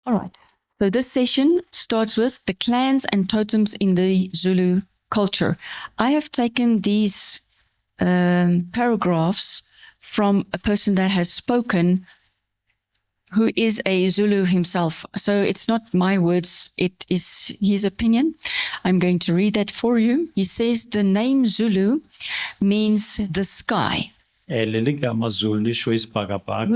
All right. So this session starts with the clans and totems in the Zulu culture. I have taken these paragraphs from a person that has spoken who is a Zulu himself. So it's not my words, it is his opinion. I'm going to read that for you. He says the name Zulu means the sky. Who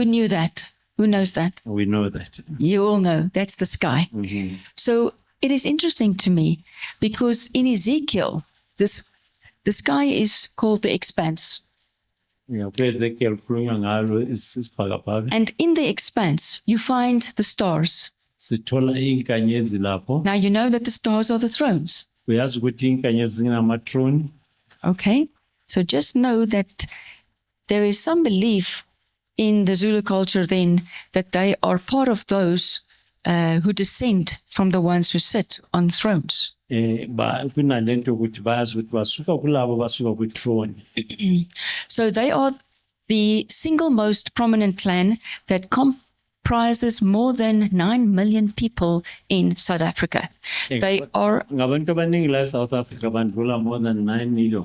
knew that? Who knows that? We know that. You all know that's the sky. Mm-hmm. So it is interesting to me because in Ezekiel, the sky is called the expanse. Yeah, And in the expanse, you find the stars. Now you know that the stars are the thrones. Okay, so just know that there is some belief in the Zulu culture then that they are part of those who descend from the ones who sit on thrones. So they are the single most prominent clan that comprises more than 9 million people in South Africa. They are... South Africa more than 9 million.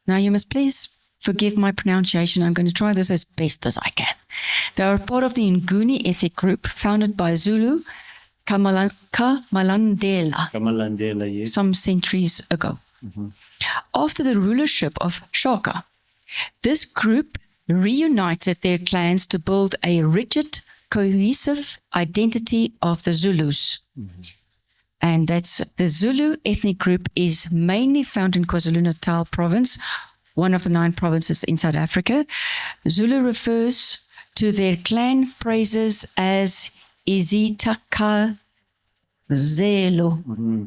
Now you must please forgive my pronunciation. I'm going to try this as best as I can. They are part of the Nguni ethnic group founded by Zulu Kamalandela, yes. Some centuries ago. Mm-hmm. After the rulership of Shaka, this group reunited their clans to build a rigid, cohesive identity of the Zulus. Mm-hmm. And that's the Zulu ethnic group is mainly found in KwaZulu-Natal province, one of the 9 provinces in South Africa. Zulu refers to their clan phrases as Izitaka Zelo. Mm-hmm.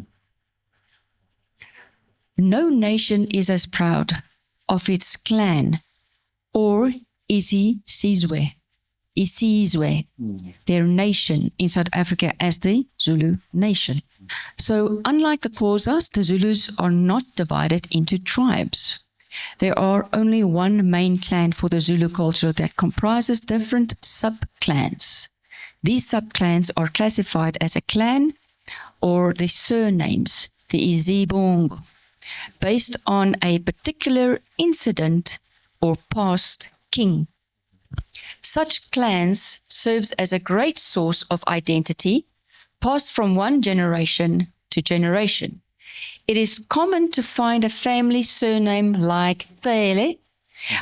No nation is as proud of its clan or Isizwe, their nation in South Africa as the Zulu nation. So unlike the Xhosas, the Zulus are not divided into tribes. There are only one main clan for the Zulu culture that comprises different sub-clans. These sub-clans are classified as a clan or the surnames, the Izibongo, based on a particular incident or past king. Such clans serves as a great source of identity, passed from one generation to generation. It is common to find a family surname like Tele,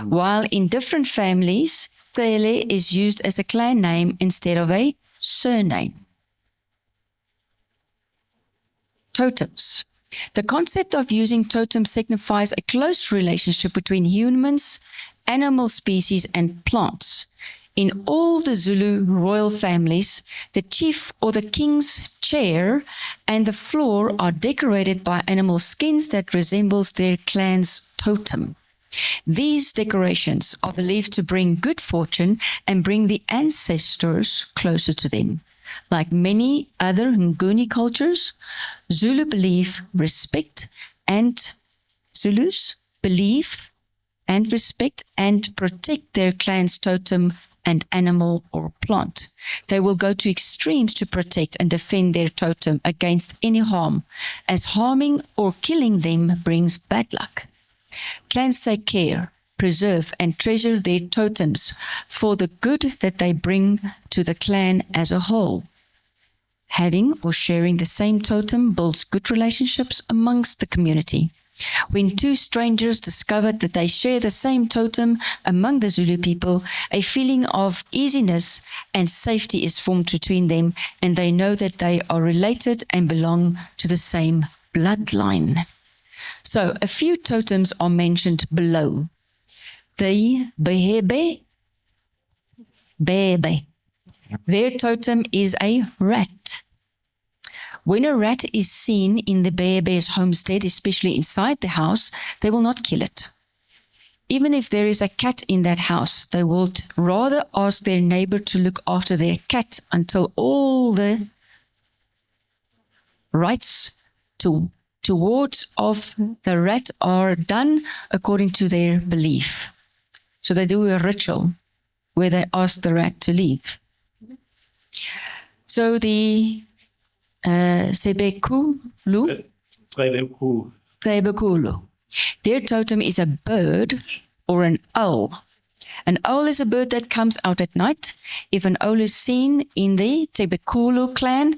while in different families, Tele is used as a clan name instead of a surname. Totems. The concept of using totems signifies a close relationship between humans, animal species, and plants. In all the Zulu royal families, the chief or the king's chair and the floor are decorated by animal skins that resembles their clan's totem. These decorations are believed to bring good fortune and bring the ancestors closer to them. Like many other Nguni cultures, Zulus believe and respect and protect their clan's totem and animal or plant. They will go to extremes to protect and defend their totem against any harm, as harming or killing them brings bad luck. Clans take care, preserve, and treasure their totems for the good that they bring to the clan as a whole. Having or sharing the same totem builds good relationships amongst the community. When 2 strangers discover that they share the same totem among the Zulu people, a feeling of easiness and safety is formed between them, and they know that they are related and belong to the same bloodline. So, a few totems are mentioned below. The Behebe. Their totem is a rat. When a rat is seen in the Bebe's homestead, especially inside the house, they will not kill it. Even if there is a cat in that house, they will rather ask their neighbor to look after their cat until all the rites towards of the rat are done according to their belief. So they do a ritual where they ask the rat to leave. So the Sebekulu, Sebekulu, their totem is a bird or an owl. An owl is a bird that comes out at night. If an owl is seen in the Sebekulu clan,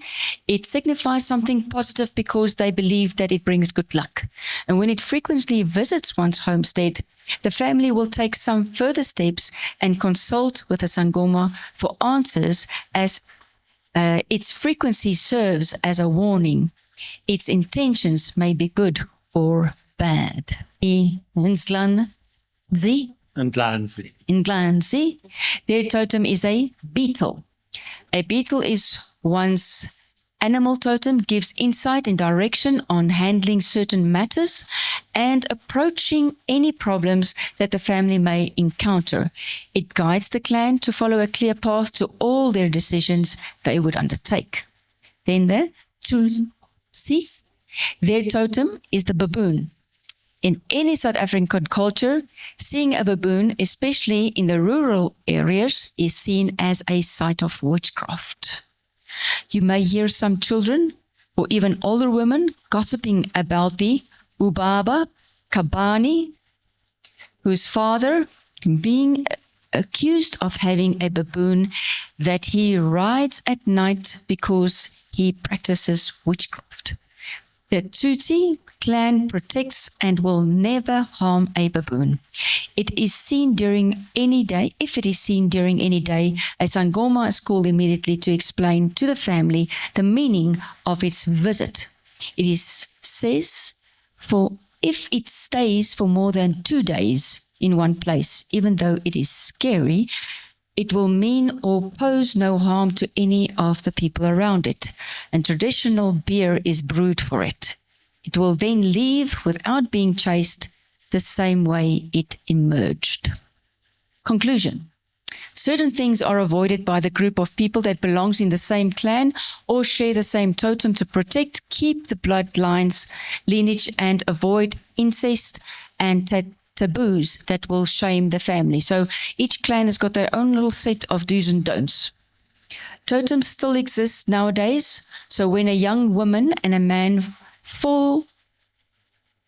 it signifies something positive because they believe that it brings good luck. And when it frequently visits one's homestead, the family will take some further steps and consult with the Sangoma for answers, as its frequency serves as a warning. Its intentions may be good or bad. In Glanzi, their totem is a beetle. A beetle is one's animal totem, gives insight and direction on handling certain matters and approaching any problems that the family may encounter. It guides the clan to follow a clear path to all their decisions they would undertake. Then the Tutsi, their totem is the baboon. In any South African culture, seeing a baboon, especially in the rural areas, is seen as a site of witchcraft. You may hear some children or even older women gossiping about the Ubaba Kabani, whose father being accused of having a baboon that he rides at night because he practices witchcraft. The Tutsi clan protects and will never harm a baboon. It is seen during any day. If it is seen during any day, a Sangoma is called immediately to explain to the family the meaning of its visit. It says, for if it stays for more than 2 days in one place, even though it is scary, it will mean or pose no harm to any of the people around it, and traditional beer is brewed for it. It will then leave without being chased the same way it emerged. Conclusion. Certain things are avoided by the group of people that belongs in the same clan or share the same totem to protect, keep the bloodlines, lineage, and avoid incest and taboos that will shame the family. So each clan has got their own little set of do's and don'ts. Totems still exist nowadays. So when a young woman and a man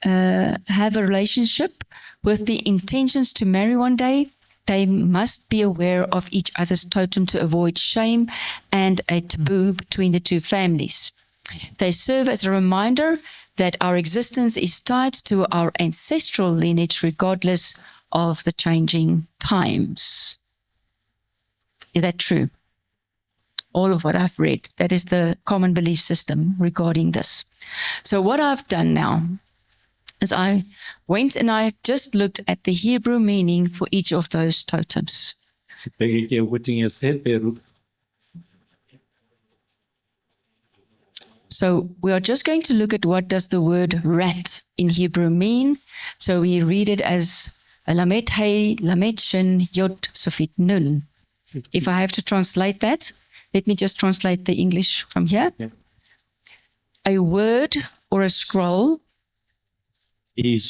have a relationship with the intentions to marry one day, they must be aware of each other's totem to avoid shame and a taboo between the two families. They serve as a reminder that our existence is tied to our ancestral lineage regardless of the changing times. Is that true? All of what I've read, that is the common belief system regarding this. So what I've done now is I went and I just looked at the Hebrew meaning for each of those totems. So we are just going to look at what does the word rat in Hebrew mean. So we read it as Lamet Hey, Lamet Shin, Yod, Sofit Nun. If I have to translate that, let me just translate the English from here. Yeah. A word or a scroll. It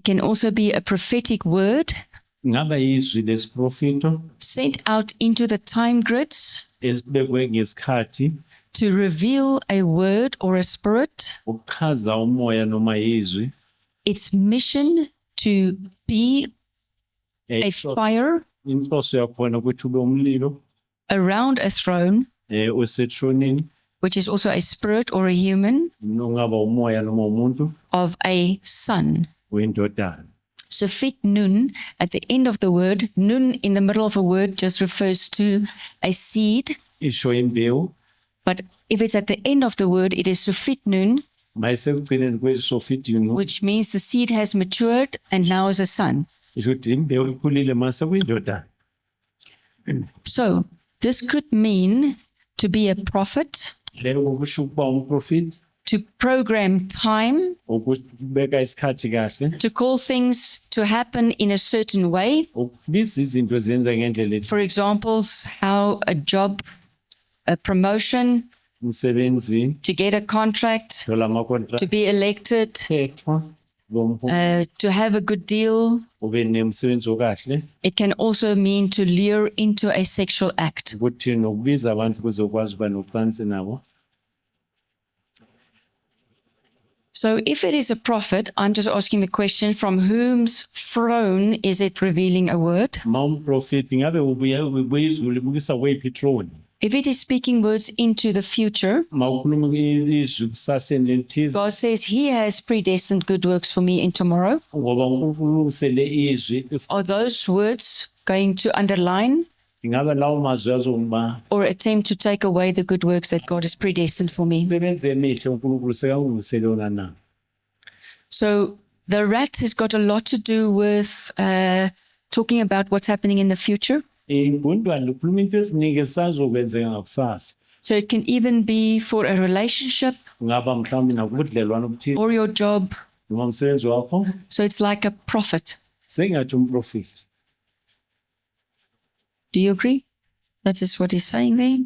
can also be a prophetic word sent out into the time grids to reveal a word or a spirit. Its mission to be a fire around a throne, which is also a spirit or a human, of a son. So fit nun at the end of the word, nun in the middle of a word just refers to a seed. But if it's at the end of the word, it is sufit nun, which means the seed has matured and now is a son. So this could mean to be a prophet, to program time, to call things to happen in a certain way. For example, how a job, a promotion, to get a contract, to be elected, to have a good deal. ube nemsebenzi okahle, It can also mean to lure into a sexual act. ukuthi nokubiza abantu kuzokwazi uba nocansi nabo. So if it is a prophet, I'm just asking the question, from whose throne is it revealing a word? Ma umprofeti ngabe ubuya izulu ibukisa kweyiphi throne? If it is speaking words into the future, Ma ukhuluma izwi kusaseni elithize, God says he has predestined good works for me in tomorrow. ngoba uNkulunkulu ulungisele izwi. Are those words going to underline Ingaba lawo mazwi azongiba or attempt to take away the good works that God has predestined for me? imisebenzi emihle uNkulunkulu sekalungisele yona na? So the rat has got a lot to do with talking about what's happening in the future. Ingqondwane likhuluma into eziningi ezisazokwenzeka ngakusasa. So it can even be for a relationship Ngaba mhlawumbe nakubudlelwano obuthize or your job. noma umsebenzi wakho, So it's like a prophet. sengathi umprofeti. Do you agree? That is what he's saying there.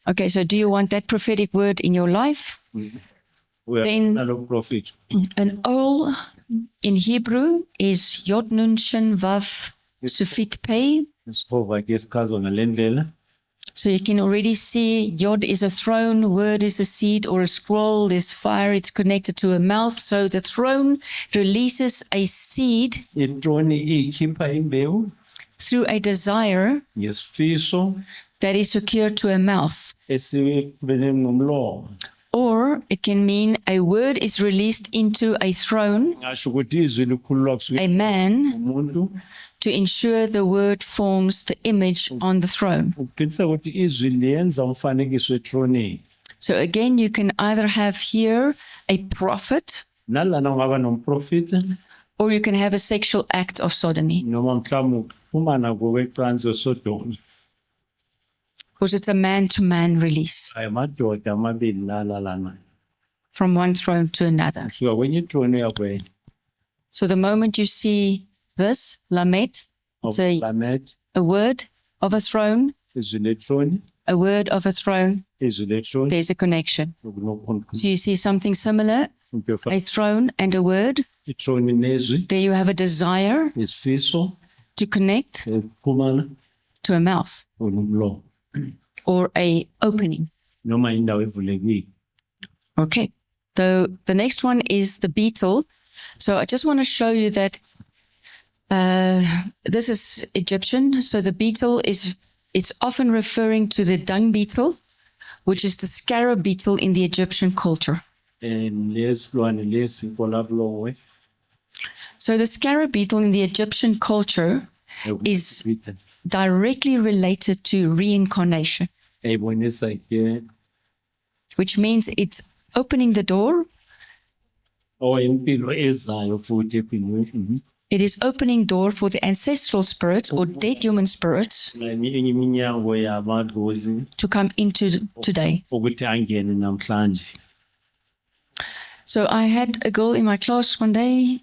Okay, so do you want that prophetic word in your life? Then- Nalo profit. An ol in Hebrew is Yod Nun Shin Vav Sufit Pei. Isiphova ke sichazwa ngalendlela. So you can already see Yod is a throne, word is a seed or a scroll, there's fire, it's connected to a mouth. So the throne releases a seed Itroni ikhipha imbewu through a desire ngesifiso that is secured to a mouth. esibene ngomlomo. Or it can mean a word is released into a throne, Ngasho ukuthi izwi likhululwa kusuka a man, kumuntu to ensure the word forms the image on the throne. ukuqiniseka ukuthi izwi liyenza umfanekiso etronini. So again, you can either have here a prophet Nalana ungaba nomprofeti or you can have a sexual act of sodomy, noma mhlawumbe ukuphumana kokwecansi weSodoma. because it's a man-to-man release Ayamadoda amabili lalalana. from one throne to another. Kusuka kwenye itroni uya kwenye. So the moment you see this, lamet, it's Lamet, a word of a throne, izwi letroni, a word of a throne, izwi letroni, there's a connection. ukunokhona So you see something similar, a throne and a word. itroni nezwi, There you have a desire isifiso, to connect ukuphumana to a mouth nomlomo. or a opening. Noma indawo evulekile. Okay. So the next one is the beetle. So I just want to show you that this is Egyptian. So the beetle it's often referring to the dung beetle, which is the scarab beetle in the Egyptian culture. Lesilwane lesi kolabulongwe. So the scarab beetle in the Egyptian culture is directly related to reincarnation, Eyibonisa ke which means it's opening the door. impilo ezayo futhi ephilweni. It is opening door for the ancestral spirits or dead human spirits Enye iminyango yamadlozi to come into today. ukuthi angene namhlanje. So I had a girl in my class one day.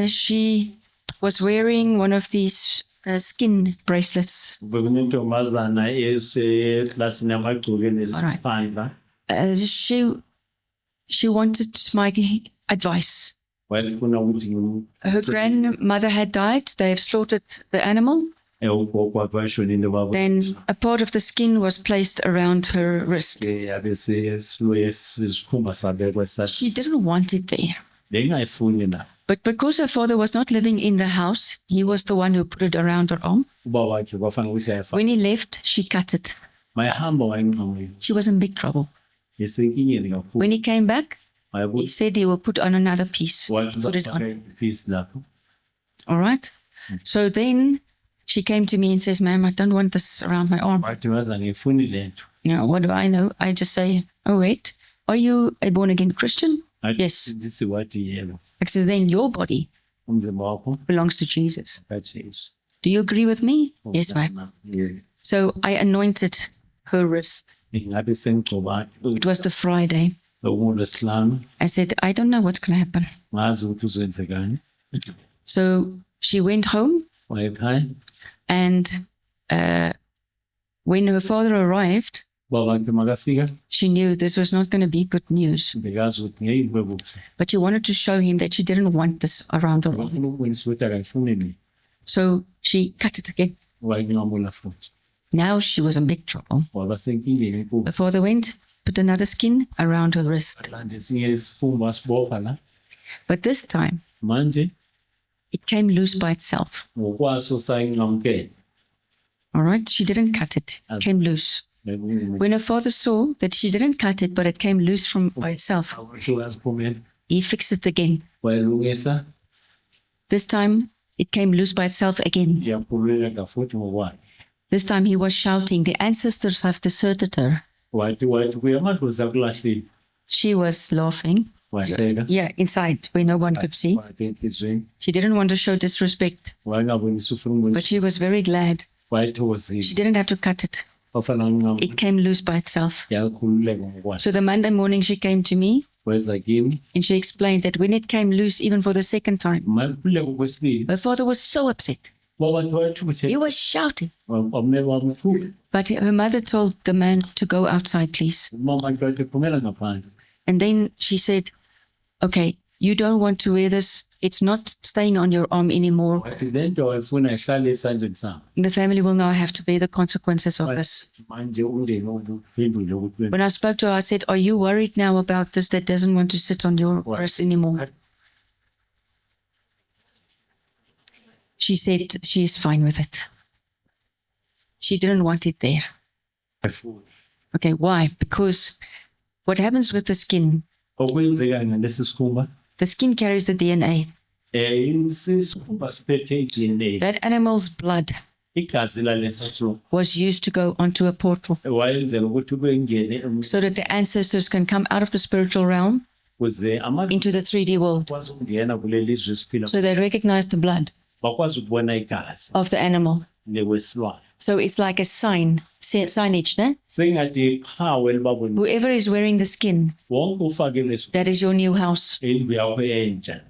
She was wearing one of these skin bracelets. Bekunentombazana eseklasini yamagcoke neziphandla. She wanted my advice. Wayefuna ukuthi Her grandmother had died. They have slaughtered the animal. ugogo wakhe washonile babo. Then a part of the skin was placed around her wrist. Yabe sesikhumba sabekwa sathi She didn't want it there. bengayifuni na. But because her father was not living in the house, he was the one who put it around her arm. Ubaba wakhe kwafanele ukuthi ayifake. When he left, she cut it. Mayihamba wayinqamile. She was in big trouble. Yesenkingeni kakhulu. When he came back, he Wayebuthi said he will put on another piece. Put it on. piece lapho. All right. So then she came to me and says, "Ma'am, I don't want this around my arm." Wathi waza ngifuni lento. Now, what do I know? I just say, "Oh, wait, are you a born again Christian?" Yes. Ndisi wathi yebo. I said, "Then your body Umzimba wakho belongs to Jesus. kaJesu. Do you agree with me?" Yes, ma'am. Yeah. So I anointed her wrist. Ngabe sengigcoba It was the Friday. uLwesihlanu. I said, "I don't know what's going to happen." Ngazi ukuthi uzenzekani. So she went home, Wayekhaya and when her father arrived, Baba ke makafika She knew this was not going to be good news, bekazi ukuthi ngeke kube kuhle. but she wanted to show him that she didn't want this around her. Ngifuna ukubonisa ukuthi akayifuni ni. So she cut it again. Wayinqamula futhi. Now she was in big trouble. Waba senkingeni enkulu. The father went, put another skin around her wrist. Atlanta esinye isikhumba sibopha la. But this time, Manje it came loose by itself. ngokwaso sayinqamukela. All right? She didn't cut it. It came loose. When her father saw that she didn't cut it, but it came loose from by itself, he fixed it again. Wayilungisa This time, it came loose by itself again. yakhululeka futhi ngokwayo. This time he was shouting, the ancestors have deserted her. Wathi kuya amadlozi akulahlile. She was laughing. Wahleka. Yeah, inside, where no one could see. Wathi enhlizweni. She didn't want to show disrespect, Wayengabonisa ufuna but ukubonisa. she was very glad. Wayethokozile. She didn't have to cut it. Wafana nqamula. It came loose by itself. Yakhululeka ngokwayo. So the Monday morning she came to me Weza kimi. and she explained that when it came loose, even for the second time, Makhululeka kwesibili. her father was so upset. Wabantu wayethuthe. He was shouting. Wamele wamthuka. But her mother told the man to go outside, please. Mama wathi phumela ngaphandle. And then she said, okay, you don't want to wear this. It's not staying on your arm anymore. Wathi lento wayefuna ihlale esandleni sami. The family will now have to bear the consequences of this. Manje umndeni ubuphendule ukuthi When I spoke to her, I said, are you worried now about this that doesn't want to sit on your breast anymore? She said she is fine with it. She didn't want it there. Okay, why? Because what happens with the skin, okwenzeka ngalesi sikhumba the skin carries the DNA. isikhumba siphethe i-DNA. That animal's blood Igazi lalesi was used to go onto a portal wayenzela ukuthi kungene so that the ancestors can come out of the spiritual realm ukuze amaqhaza into the 3D world. akwazi ukungena kuleli zwe siphila So they recognize the blood bakwazi ukubona igazi of the animal. lekwesilwane. So it's like a signage, ne? Sengathi iqhawe elibabonisa Whoever is wearing the skin, wonke ufake leso that is your new house. indlu yakho entsha.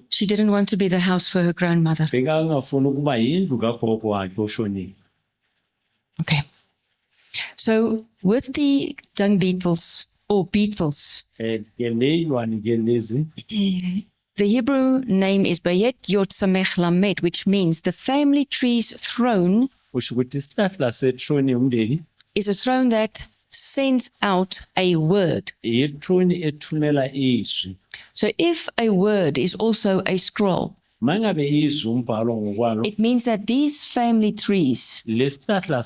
She didn't want to be the house for her grandmother. Bekangafuni ukuba yindlu kagogo wakhe oshonile. Okay. So with the dung beetles or beetles, Ke leyilwane ke lezi the Hebrew name is Bayet Yot Samech Lamed, which means the family tree's throne kusho ukuthi isihlahla sethrone yomndeni is a throne that sends out a word. ithrone ethumela izwi. So if a word is also a scroll, Mangabe izwi umbhalo ngokwalo it means that these family trees, lesihlahla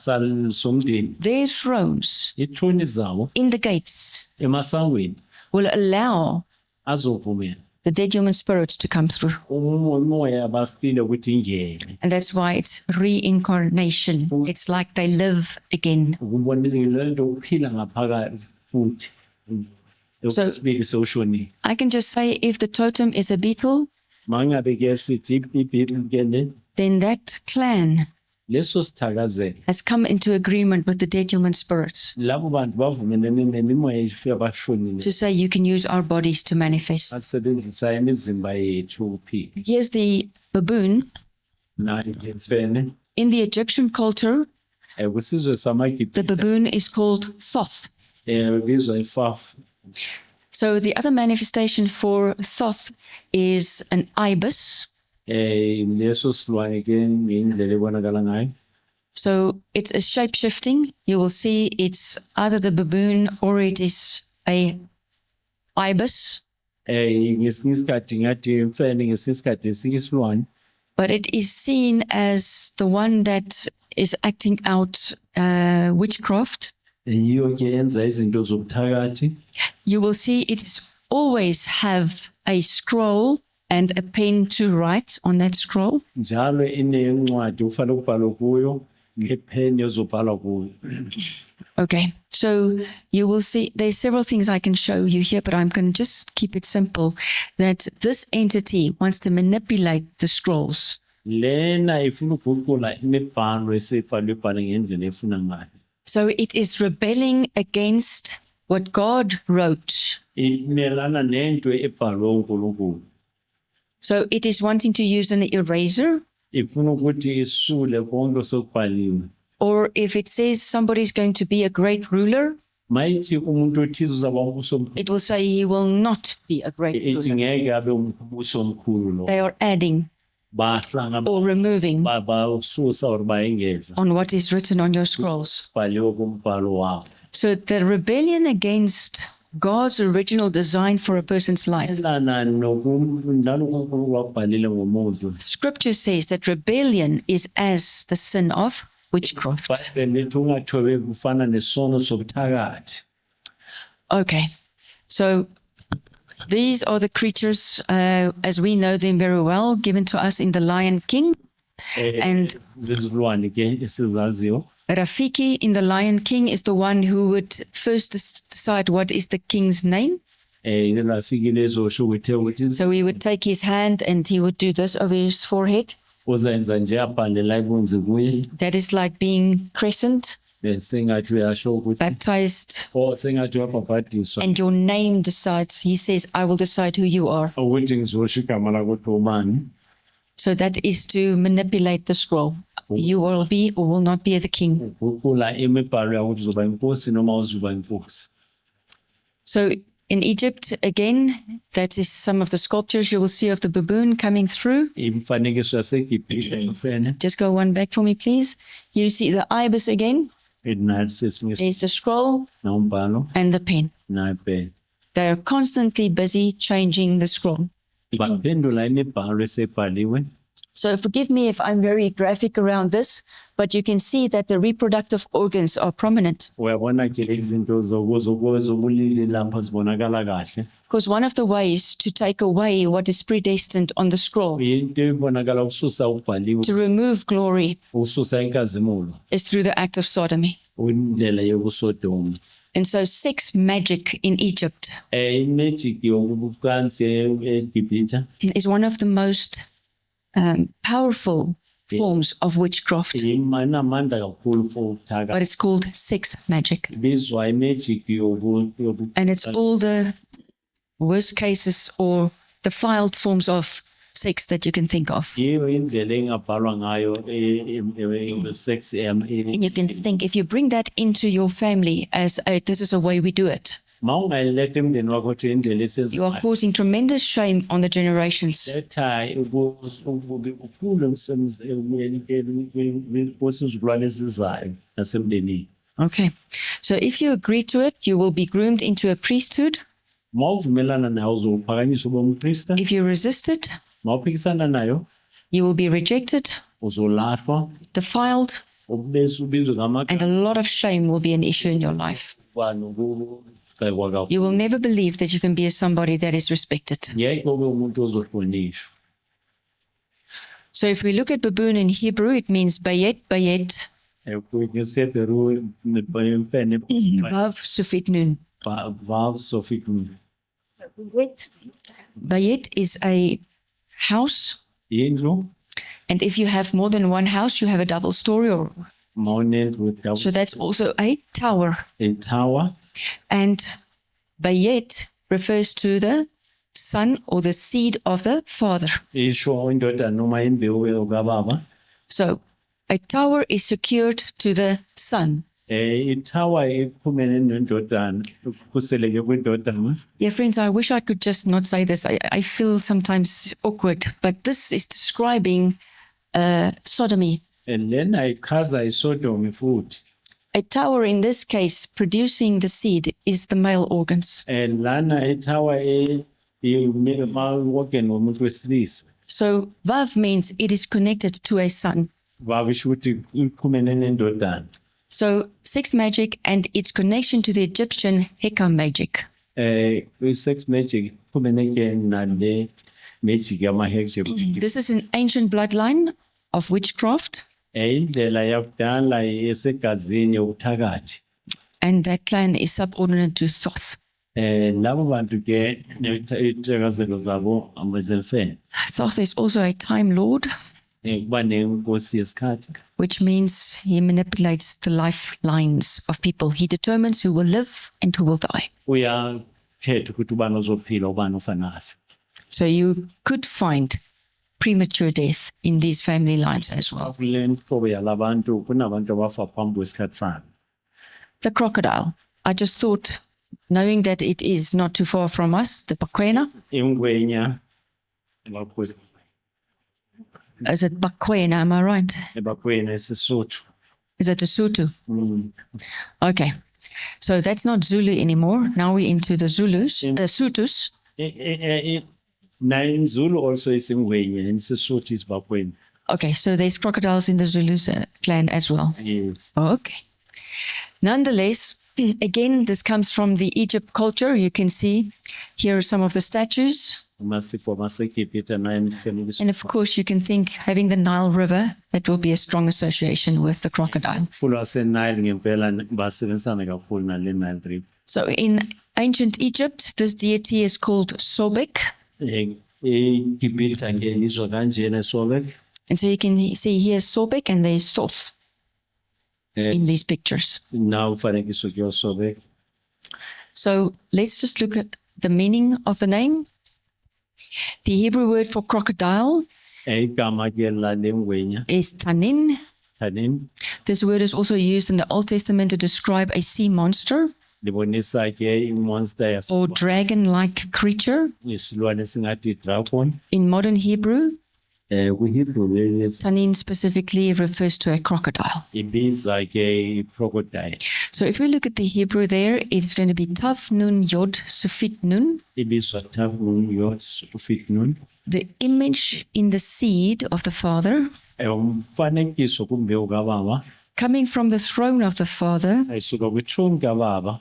somndeni their thrones ithrone zabo in the gates, emasangweni will allow azovumela the dead human spirits to come through. umoya bafile ukuthi ingene And that's why it's reincarnation. It's like they live again. ukubonile lento uphila ngaphakathi futhi. So- Sibili sewushonile. I can just say if the totem is a beetle, Mangabe ke sithi ibhili ngene then that clan leso sithakazela has come into agreement with the dead human spirits labo bantu bavumelene nemimoya efika bashonile to say you can use our bodies to manifest. basebenzisa imizimba yethu ukuphila. Here's the baboon. Nayo ke mfene In the Egyptian culture, kusizwe the samagibhita baboon is called Thoth. bizwa ifafu. So the other manifestation for Thoth is an ibis. Leso silwane ke ngendlela ebonakala ngayo. So it's a shape-shifting. You will see it's either the baboon or it is a ibis, Ngesinye isikhathi ngathi mfene ngesinye isikhathi esinye isilwane but it is seen as the one that is acting out witchcraft. yiyo ke yenza izinto zobuthakathi. You will see it is always have a scroll and a pen to write on that scroll. Njalo inencwadi ufanele ukubhala kuyo ngepheni ezobhala kuyo. Okay, so you will see there's several things I can show you here, but I'm going to just keep it simple that this entity wants to manipulate the scrolls. Lena ifuna ukuguqula imibhalo esebhalwe ibhale ngendlela efuna ngayo. So it is rebelling against what God wrote. Imelana nento ebhalwe uNkulunkulu. So it is wanting to use an eraser ifuna ukuthi isule konke osokubhaliwe. Or if it says somebody's going to be a great ruler, Mayithi umuntu othize uzaba umbuso omkhulu, it will say he will not be a great ithi ruler. ngeke abe umbuso omkhulu lo. They are adding Bahlanga or removing basusa or bayengeza on what is written on your scrolls. bhaliwe kumbhalo wabo. So the rebellion against God's original design for a person's life. Lana nalo uNkulunkulu wabhalile ngomuntu. Scripture says that rebellion is as the sin of witchcraft. Balethi ungathobe kufana nesono sobuthakathi. Okay, so these are the creatures as we know them very well, given to us in the Lion King. And Zizilwane ke esizaziyo. Rafiki in the Lion King is the one who would first decide what is the king's name. Lafikile ezosho ukuthi So he would take his hand and he would do this over his forehead. uzenza nje abhale la ibunzi kuye. That is like being crescent, Sengathi uyasho ukuthi baptized, sengathi wabhabhadiswa and your name decides. He says, I will decide who you are. ukuthi ngizosho igama lakho ubani. So that is to manipulate the scroll. You will be or will not be the king. Ukula imibhalo yakuthi uzoba inkosi noma uzoba inkosi. So in Egypt, again, that is some of the sculptures you will see of the baboon coming through. Imifanekiso yaseGibhithe ngifene. Just go one back for me, please. You see the ibis again. Edinalsisi There's the scroll ngisombhalo and the pen. nape. They are constantly busy changing the scroll. Baphendula imibhalo esebhaliwe. So forgive me if I'm very graphic around this, but you can see that the reproductive organs are prominent. Uyabona ke izinto zobulili lapha zibonakala kahle. Because one of the ways to take away what is predestined on the scroll, Into ibonakala ukususa ubhaliwe, to remove glory, ususa inkazimulo, is through the act of sodomy. indlela yokusodoma. And so sex magic in Egypt Imagic yokubucansi eGibhithe is one of the most powerful forms of witchcraft, inamandla kakhulu for ukuthaka. but it's called sex magic. Bizwa imagic yobu And it's all the worst cases or the defiled forms of sex that you can think of. yiyo indlela engabhalwa ngayo sex And you can think, if you bring that into your family as this is a way we do it, mawungayiletha emndeni wakho ukuthi indlela you are esenza causing tremendous shame on the generations. letha ukhulu kwesizukulwane esizayo nasemndenini. Okay. So if you agree to it, you will be groomed into a priesthood. Mawuvumelana nayo uzophakanyiswa bomkrista. If you resist it, Mawuphikisana nayo you will be rejected, uzolahlwa defiled, ubese ubizwe and a lot of shame will be an issue in your life. ngamagama. You will never believe that you can be somebody that is respected. Ngeke ube umuntu ozohlonishwa. So if we look at baboon in Hebrew, it means bayet, bayet, Ngeseperu nemfene vav, sufit, nun. vav sofik. Bayet is a house, Indlu and if you have more than one house, you have a double story, or mounted with so that's also a tower. a tower. And bayet refers to the son or the seed of the father. Isho indoda noma imbewu kababa. So a tower is secured to the son. Itower iphumene nendodana ukhuseleke kwindodana. Dear friends, I wish I could just not say this. I feel sometimes awkward, but this is describing sodomy. And then ayichaza iSodom futhi. A tower in this case producing the seed is the male organs. And lana itower organ womuntu wesilisa. So vav means it is connected to a son. Vavisho ukuthi iphumene nendodana. So sex magic and its connection to the Egyptian Heka magic. Sex magic iphumene ke nale magic yamahexe. This is an ancient bloodline of witchcraft, Indlela yakudala esegazini yokuthakathi. and that clan is subordinate to Thoth. Labo bantu ke ithakazelo zabo amazemfene. Thoth is also a time lord, Kuba nenkosi yesikhathi. which means he manipulates the lifelines of people. He determines who will live and who will die. Uyakhetha ukuthi ubani ozophila ubani ofanayo. So you could find premature death in these family lines as well. kule ntlobo yalabantu kunabantu abafa phambi kwesikhathi sabo. The crocodile. I just thought, knowing that it is not too far from us, the Bakwena. Ingwenya Is it Bakwena? Am I right? ebakwena isisuthu. Is it a Sutu? Okay. So that's not Zulu anymore. Now we're into the Zulus, Sutus. Naye in Zulu also is ingwenya and isisuthu is bakwena. Okay, so there's crocodiles in the Zulus clan as well. Yes. Okay. Nonetheless, again, this comes from the Egypt culture. You can see here are some of the statues. Amasiko amaseGibhithe naye mfanekiswa. And of course, you can think having the Nile River, that will be a strong association with the crocodile. Umfula waseNile ngempela basebenzisana kakhulu nale Nile River. So in ancient Egypt, this deity is called Sobek. eGibhithe ngelizwe kanjena Sobek. And so you can see here Sobek and there's Thoth in these pictures. Now ufanekiswa kuyo Sobek. So let's just look at the meaning of the name. The Hebrew word for crocodile Igama ke lale ngwenya is tanin. tanim This word is also used in the Old Testament to describe a sea monster libonisa ke imonster or dragon-like creature. yesilwane singathi dragon. In modern Hebrew, KwiHebrew tanin specifically refers to a crocodile. ibiza ke crocodile. So if we look at the Hebrew there, it's going to be Taf Nun Yod Sufit Nun. Ibizwa Tavnun Yod Sufit Nun. The image in the seed of the Father, Umfanekiso kumbewu kababa coming from the throne of the Father, ayisuka kwithrone kababa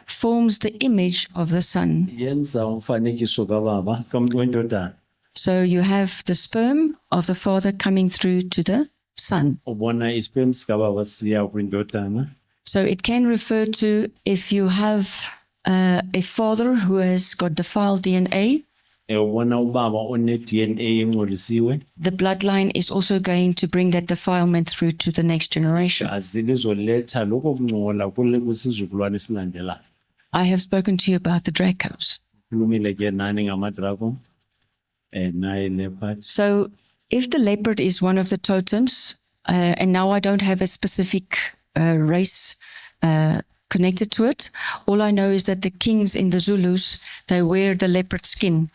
forms the image of the Son. yenza umfanekiso kababa wendodana. So you have the sperm of the Father coming through to the Son. Ubona isperm sikababa siya kwindodana. So it can refer to if you have a father who has got defiled DNA, Ubona ubaba one-DNA engcolisiwe. the bloodline is also going to bring that defilement through to the next generation. Igazi lizoletha lokho kungcola kusizukulwane esilandelayo. I have spoken to you about the Dracos. Khulumile ke nani ngamadragon naye leopard. So if the leopard is one of the totems, and now I don't have a specific race connected to it, all I know is that the kings in the Zulus, they wear the leopard skin.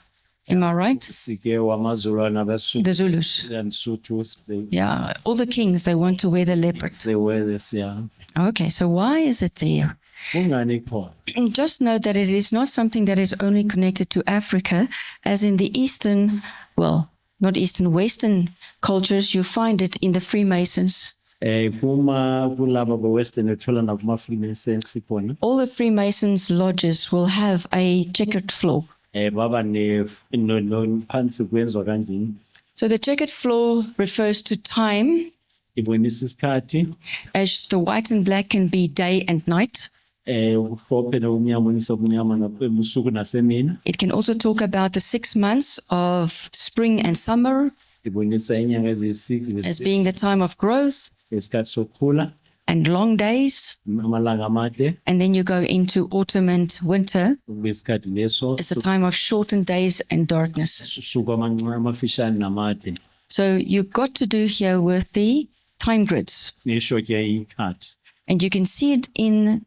Am I right? Sike wamaZulu The Zulus. and Sutus, Yeah, all the kings, they want to wear the leopard. they wear this, yeah. Okay, so why is it there? Kungani khona? And just note that it is not something that is only connected to Africa, as in the Eastern, well, not Eastern, Western cultures, you find it in the Freemasons. Kulaba be-Western uthola nakuma-Freemasons khona. All the Freemasons lodges will have a checkered floor. Baba phansi kwenziwa kanjani. So the checkered floor refers to time, Ibonisa isikhathi. as the white and black can be day and night. Uhlophe nokumnyama ubonisa okumnyama ebusuku nasemini. It can also talk about the 6 months of spring and summer Ibonisa inyanga eziyisi-6 as being the time of growth isikhathi sokukhula, and long days. amalanga amade, And then you go into autumn and winter. isikhathi leso It's the time of shortened days and darkness. suku amancane amafishane namade. So you've got to do here with the time grids. Nisho ke ikhathi. And you can see it in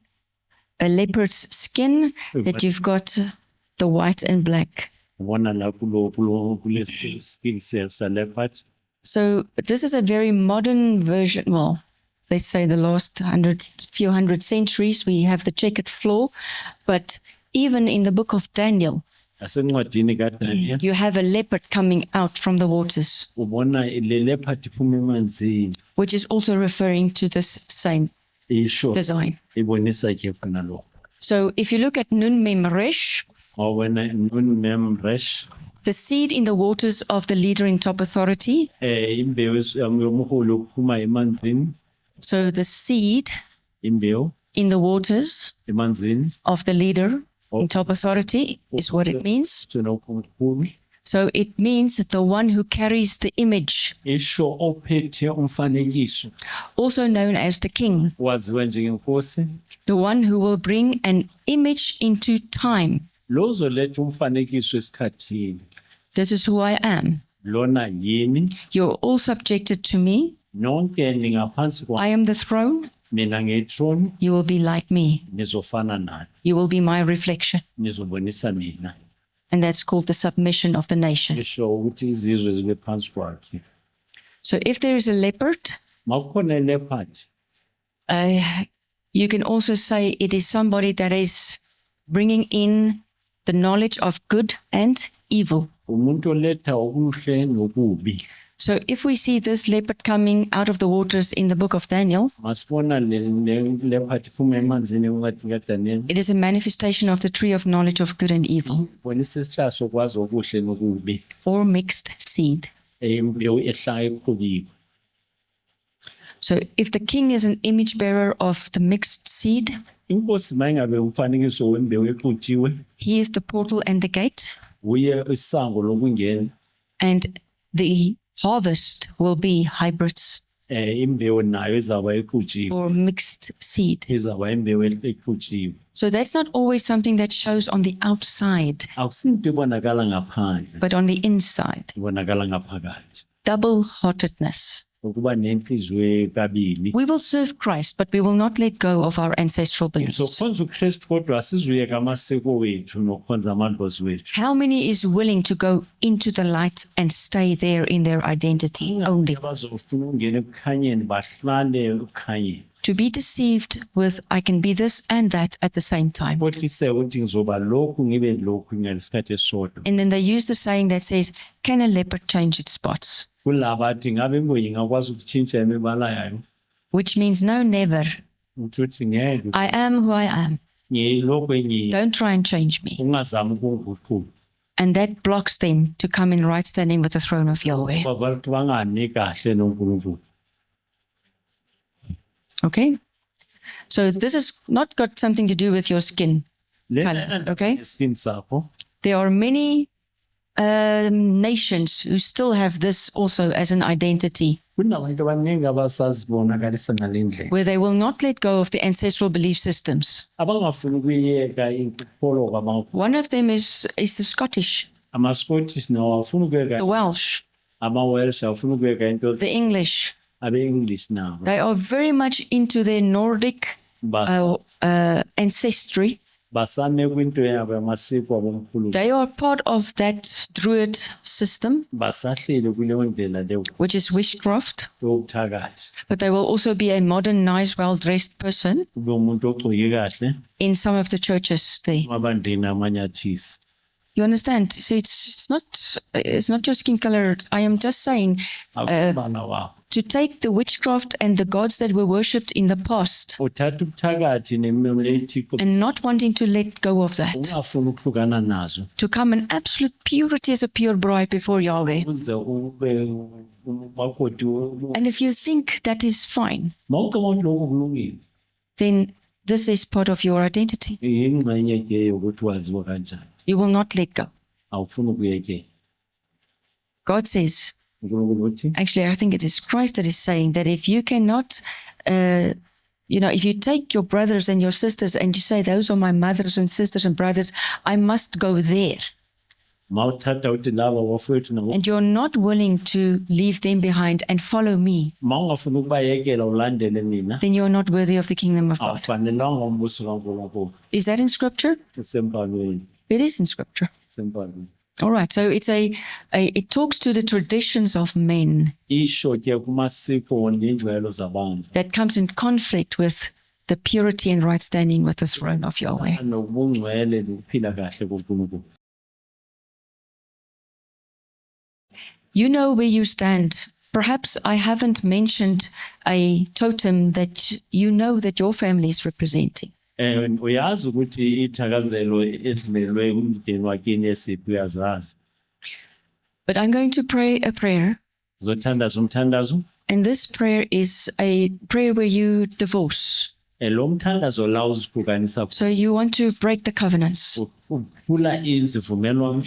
a leopard's skin that you've got the white and black. Ubona la kule skin cells leopard. So this is a very modern version. Well, let's say the last few hundred centuries, we have the checkered floor. But even in the book of Daniel, Asencwadini kaDaniel you have a leopard coming out from the waters, ubona le leopard iphuma emanzini. which is also referring to this same Isho design. ibonisa ke khona lo. So if you look at Nun Memresh, Wena Memresh the seed in the waters of the leader in top authority. imbewu yomholi uphuma emanzini. So the seed Imbewu in the waters emanzini of the leader in top authority is what it means. sonokhulu. So it means the one who carries the image, Isho ophethe umfanekiso also known as the king, waziwa njengenkosi. the one who will bring an image into time. Lozo letha umfanekiso esikhathini. This is who I am. lona yini, You're all subjected to me. nonke ningaphansi kwa I am the throne. mina ngethrone, You will be like me. nizofana nani, You will be my reflection. nizobonisa mina. And that's called the submission of the nation. Isho ukuthi izizwe zibe phansi kwakhe. So if there is a leopard, Makukhona leopard, you can also say it is somebody that is bringing in the knowledge of good and evil. umuntu oletha okuhle nokubi. So if we see this leopard coming out of the waters in the book of Daniel, Masibona le leopard iphuma emanzini phakathi kaDaniel. it is a manifestation of the tree of knowledge of good and evil, Bonisa isihlahla sokwazi okuhle nokubi. or mixed seed. Imbewu ehlala eqhubile. So if the king is an image bearer of the mixed seed, Inkosi mayingabe umfanekiso wembewu exutshiwe, he is the portal and the gate, uye isango lokungena. and the harvest will be hybrids Imbewu nayo izaba exutshiwe, or mixed seed. izaba imbewu exutshiwe. So that's not always something that shows on the outside, Akusinto ibonakala ngaphandle, but on the inside. ibonakala ngaphakathi. Double-heartedness. Ukuba nenhliziyo kabili. We will serve Christ, but we will not let go of our ancestral beliefs. Sokhonza uKristu kodwa sizuyeka amasiko wethu nokukhonza amadlozi wethu. How many is willing to go into the light and stay there in their identity only? Abazofuna ukungena ekukhanyeni bahlale ekukhanyeni. To be deceived with, I can be this and that at the same time. Kodlise ukuthi ngizoba lokhu ngibe lokhu ngesikhathi esodwa. And then they use the saying that says, can a leopard change its spots? Kulaba athi ngabe imbuyi ingakwazi ukutshintsha imibala yayo. Which means no, never. Uthi ngeke I am who I am. ngilokhu engiyi. Don't try and change me. Ungazami ukunguqula. And that blocks them to come in right standing with the throne of Yahweh. Abantu bangani kahle noNkulunkulu. Okay? So this has not got something to do with your skin. Okay. Skin sakho. There are many nations who still have this also as an identity, Kunabantu abaningi abasazibonakalisa ngalendlela. where they will not let go of the ancestral belief systems. Abangafuni ukuyeka inkolo kwabo. One of them is the Scottish, Ama-Scottish nawo afuna ukuyeka. the Welsh, Ama-Welsh afuna ukuyeka into the English. abe-English nabo. They are very much into their Nordic ancestry. Basame kwinto yabo yamasiko abonkulunkulu. They are part of that Druid system, Basahleli kuleyo ndlela leyo which is witchcraft. yokuthakathi. But they will also be a modern, nice, well-dressed person Kube umuntu ogcoke kahle, in some of the churches there. abandeni amanyathisi. You understand? So it's not your skin color. I am just saying Akubana wabo. to take the witchcraft and the gods that were worshipped in the past Uthatha ubuthakathi nemimlethi and not wanting to let go of that. ungafuni ukuhlukana nazo. To come in absolute purity as a pure bride before Yahweh. Uze ube umakoti. And if you think that is fine, Mawucabanga lokho kulungile. then this is part of your identity. Ingxenye ke yokuthi waziwa kanjani. You will not let go. Awufuni ukuyekela. God says, uNkulunkulu uthi actually, I think it is Christ that is saying that if you cannot, if you take your brothers and your sisters and you say, those are my mothers and sisters and brothers, I must go there. mawuthatha uthi laba wafowethu nabo And you're not willing to leave them behind and follow me, mawungafuni ukubayekela ulandele mina then you're not worthy of the kingdom of God. awufanelanga umbuso kaNkulunkulu. Is that in scripture? Isembhalweni. It is in scripture. Isembhalweni. All right. So it talks to the traditions of men Isho ke kumasiko ngenjwayelo zabantu. that comes in conflict with the purity and right standing with the throne of Yahweh. Nobungcwele nokuphila kahle koNkulunkulu. You know where you stand. Perhaps I haven't mentioned a totem that you know that your family is representing. Uyazi ukuthi ithakazelo ezimele umndeni wakini esiphi uyazazi. But I'm going to pray a prayer. Uzothandaza umthandazo. And this prayer is a prayer where you divorce. Lo mthandazo la uziphukanisa So you want to break the covenants. uphula izivumelwano.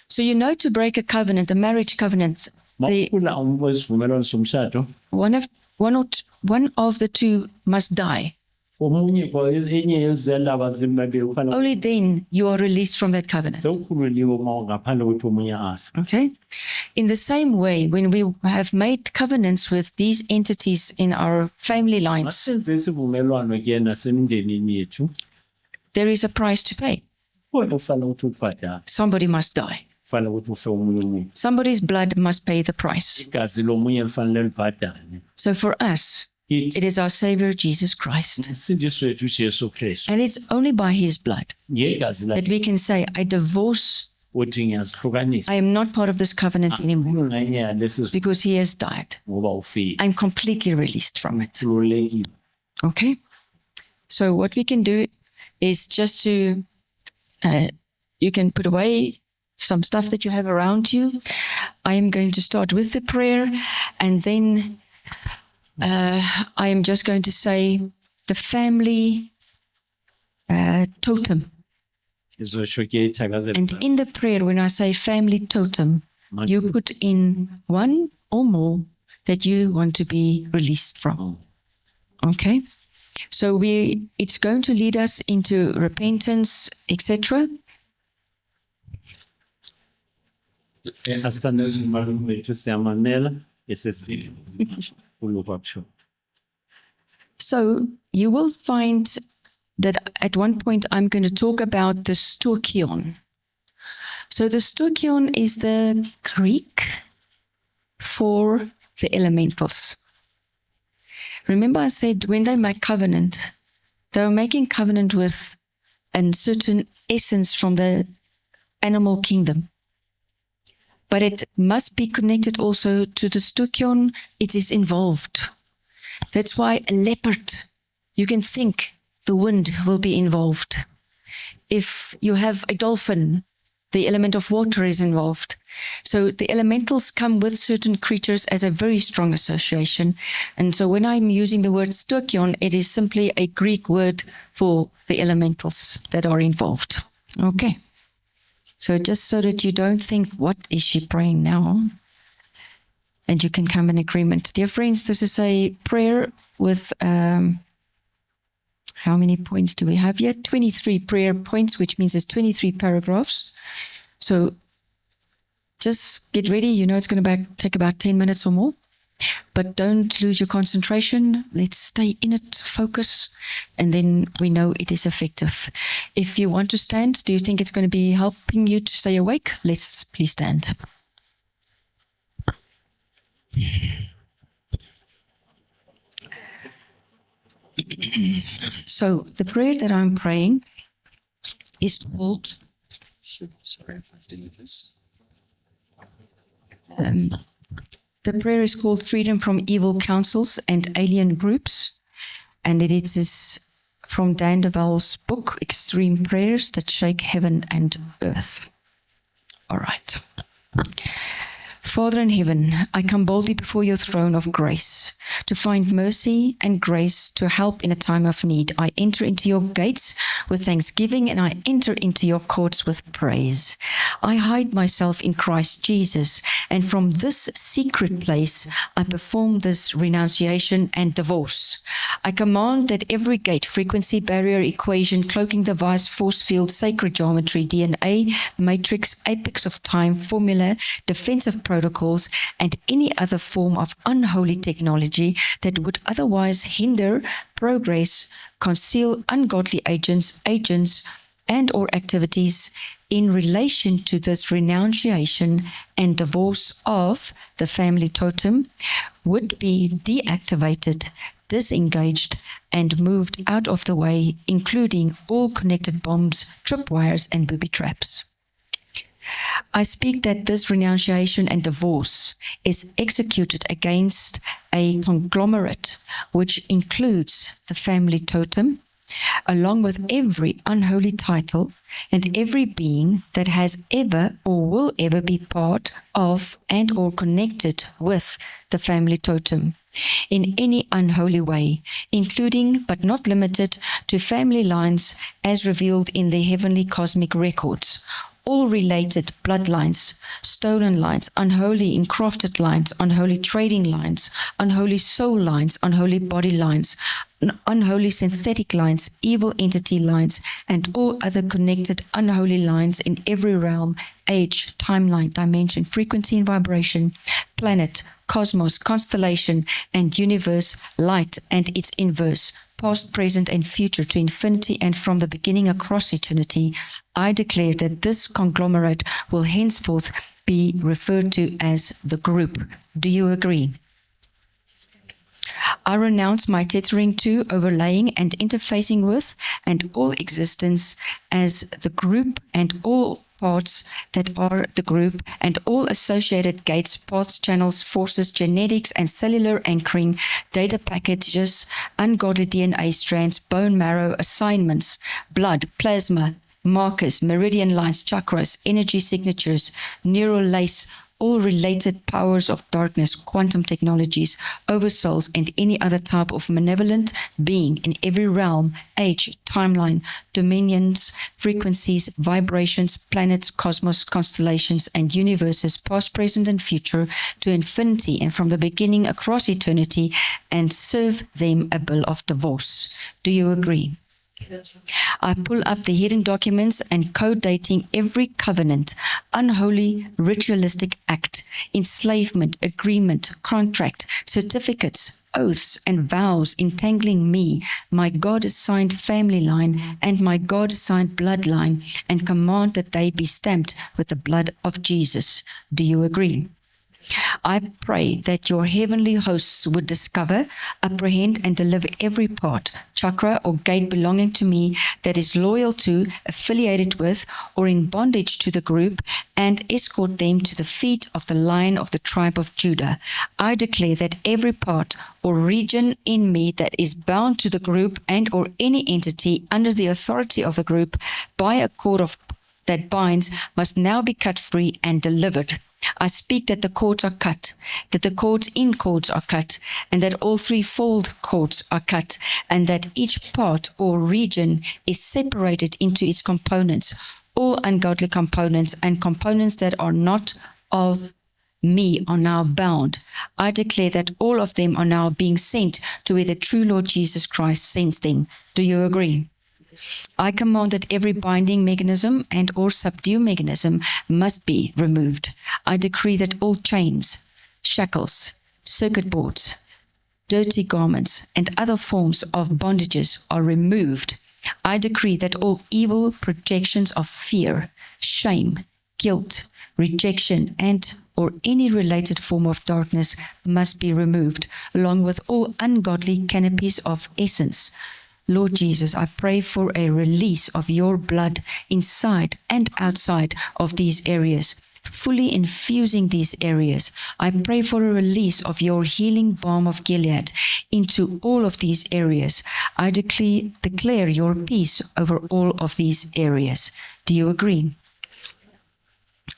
So you know to break a covenant, a marriage covenant, Mawuphula isivumelwano somshado. one of the two must die. Omunye enye yezindaba zimbabili ufana Only then you are released from that covenant. sewukhululiwe uma ngaphandle kokuthi omunye afe. Okay? In the same way, when we have made covenants with these entities in our family lines, Masenze isivumelwano ke nasemindenini yethu, there is a price to pay. kufanele ukuthi ubhadale, Somebody must die. kufanele ukuthi ufe omunye umuntu. Somebody's blood must pay the price. Igazi lomunye lifanele libhadale. So for us, It it is our Savior Jesus Christ. umsindisi wethu uJesu Kristu. And it's only by his blood Ngegazi that lakhe we can say, I divorce, uthi ngiyazihlukanisa. I am not part of this covenant anymore Ngingxenye yalesi because he has died. ngoba ufile. I'm completely released from it. Ukhululekile. Okay? So what we can do is just to, you can put away some stuff that you have around you. I am going to start with the prayer, and then I am just going to say the family totem. Ngizosho ke ithakazelo And in the prayer, when I say family totem, you put in one or more that you want to be released from. Okay? So it's going to lead us into repentance, etc. asithanda izimalume wethu siyamanela esesile. Kulokwa kusho. So you will find that at one point I'm going to talk about the stoichion. So the stoichion is the Greek for the elementals. Remember I said when they make covenant, they were making covenant with a certain essence from the animal kingdom. But it must be connected also to the stoichion. It is involved. That's why a leopard, you can think the wind will be involved. If you have a dolphin, the element of water is involved. So the elementals come with certain creatures as a very strong association. And so when I'm using the word stoichion, it is simply a Greek word for the elementals that are involved. Okay. So just so that you don't think, what is she praying now? And you can come in agreement. Dear friends, this is a prayer with, how many points do we have here? 23 prayer points, which means it's 23 paragraphs. So just get ready. You know it's going to take about 10 minutes or more. But don't lose your concentration. Let's stay in it, focus, and then we know it is effective. If you want to stand, do you think it's going to be helping you to stay awake? Let's please stand. So the prayer that I'm praying is called, sorry if I did this. The prayer is called Freedom from Evil Counsels and Alien Groups, and it is from Dan DeVal's book, Extreme Prayers That Shake Heaven and Earth. All right. Father in heaven, I come boldly before your throne of grace to find mercy and grace to help in a time of need. I enter into your gates with thanksgiving and I enter into your courts with praise. I hide myself in Christ Jesus, and from this secret place I perform this renunciation and divorce. I command that every gate, frequency, barrier, equation, cloaking device, force field, sacred geometry, DNA, matrix, apex of time, formula, defensive protocols, and any other form of unholy technology that would otherwise hinder progress, conceal ungodly agents, and or activities in relation to this renunciation and divorce of the family totem would be deactivated, disengaged, and moved out of the way, including all connected bombs, tripwires, and booby traps. I speak that this renunciation and divorce is executed against a conglomerate which includes the family totem, along with every unholy title and every being that has ever or will ever be part of and or connected with the family totem in any unholy way, including but not limited to family lines as revealed in the heavenly cosmic records, all related bloodlines, stolen lines, unholy encrafted lines, unholy trading lines, unholy soul lines, unholy body lines, unholy synthetic lines, evil entity lines, and all other connected unholy lines in every realm, age, timeline, dimension, frequency and vibration, planet, cosmos, constellation, and universe, light and its inverse, past, present, and future to infinity and from the beginning across eternity. I declare that this conglomerate will henceforth be referred to as the group. Do you agree? I renounce my tethering to, overlaying, and interfacing with, and all existence as the group and all parts that are the group and all associated gates, paths, channels, forces, genetics, and cellular anchoring, data packages, ungodly DNA strands, bone marrow, assignments, blood, plasma, markers, meridian lines, chakras, energy signatures, neural lace, all related powers of darkness, quantum technologies, oversouls, and any other type of malevolent being in every realm, age, timeline, dominions, frequencies, vibrations, planets, cosmos, constellations, and universes, past, present, and future, to infinity and from the beginning across eternity, and serve them a bill of divorce. Do you agree? I pull up the hidden documents and code dating every covenant, unholy, ritualistic act, enslavement, agreement, contract, certificates, oaths, and vows entangling me, my God-assigned family line, and my God-assigned bloodline, and command that they be stamped with the blood of Jesus. Do you agree? I pray that your heavenly hosts would discover, apprehend, and deliver every part, chakra, or gate belonging to me that is loyal to, affiliated with, or in bondage to the group, and escort them to the feet of the Lion of the tribe of Judah. I declare that every part or region in me that is bound to the group and or any entity under the authority of the group by a cord of that binds must now be cut free and delivered. I speak that the cords are cut, that the cords in cords are cut, and that all threefold cords are cut, and that each part or region is separated into its components, all ungodly components and components that are not of me are now bound. I declare that all of them are now being sent to where the true Lord Jesus Christ sends them. Do you agree? I command that every binding mechanism and or subdue mechanism must be removed. I decree that all chains, shackles, circuit boards, dirty garments, and other forms of bondages are removed. I decree that all evil projections of fear, shame, guilt, rejection, and or any related form of darkness must be removed, along with all ungodly canopies of essence. Lord Jesus, I pray for a release of your blood inside and outside of these areas, fully infusing these areas. I pray for a release of your healing balm of Gilead into all of these areas. I declare your peace over all of these areas. Do you agree?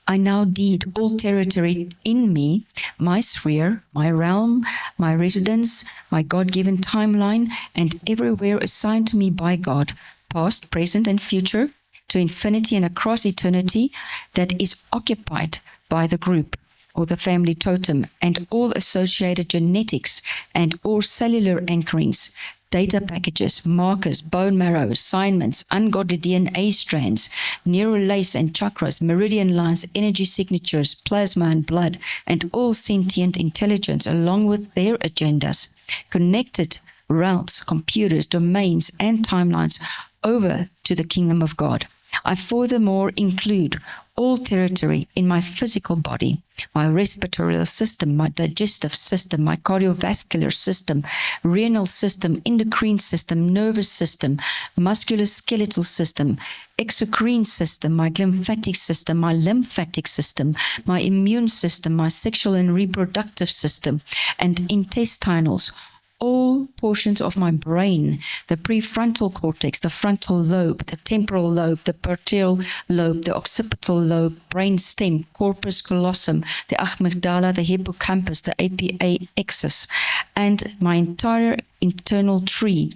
I now deed all territory in me, my sphere, my realm, my residence, my God-given timeline, and everywhere assigned to me by God, past, present, and future, to infinity and across eternity, that is occupied by the group or the family totem and all associated genetics and all cellular anchorings, data packages, markers, bone marrow, assignments, ungodly DNA strands, neural lace and chakras, meridian lines, energy signatures, plasma and blood, and all sentient intelligence along with their agendas, connected realms, computers, domains, and timelines over to the kingdom of God. I furthermore include all territory in my physical body, my respiratory system, my digestive system, my cardiovascular system, renal system, endocrine system, nervous system, musculoskeletal system, exocrine system, my glymphatic system, my lymphatic system, my immune system, my sexual and reproductive system, and intestinals, all portions of my brain, the prefrontal cortex, the frontal lobe, the temporal lobe, the parietal lobe, the occipital lobe, brain stem, corpus callosum, the amygdala, the hippocampus, the APA axis, and my entire internal tree,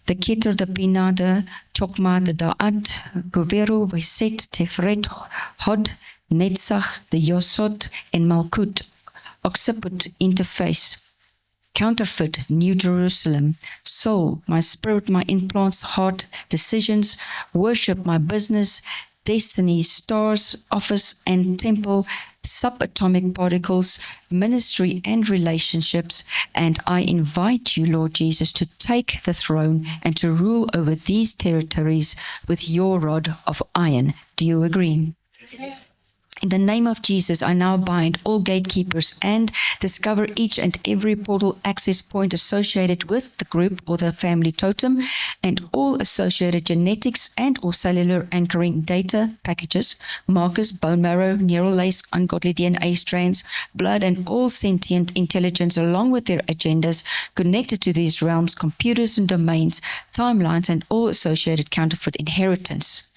the Keter, the Bina, the Chokma, the Da'at, Goveru, Weset, Tefret, Hod, Netzach, the Yosod, and Malkut, Occiput interface. Counterfeit, New Jerusalem, soul, my spirit, my implants, heart, decisions, worship, my business, destiny, stars, office and temple, subatomic particles, ministry and relationships. And I invite you, Lord Jesus, to take the throne and to rule over these territories with your rod of iron. Do you agree? In the name of Jesus, I now bind all gatekeepers and discover each and every portal access point associated with the group or the family totem and all associated genetics and or cellular anchoring data packages, markers, bone marrow, neural lace, ungodly DNA strands, blood, and all sentient intelligence along with their agendas connected to these realms, computers and domains, timelines, and all associated counterfeit inheritance.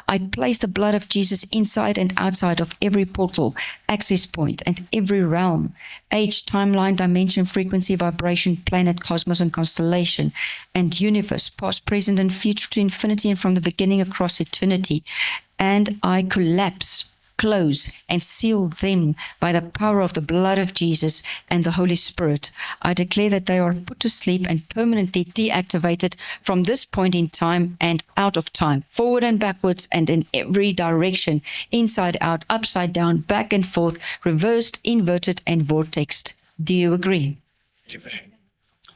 I place the blood of Jesus inside and outside of every portal, access point, and every realm, age, timeline, dimension, frequency, vibration, planet, cosmos, and constellation, and universe, past, present, and future to infinity and from the beginning across eternity. And I collapse, close, and seal them by the power of the blood of Jesus and the Holy Spirit. I declare that they are put to sleep and permanently deactivated from this point in time and out of time, forward and backwards and in every direction, inside out, upside down, back and forth, reversed, inverted, and vortexed. Do you agree?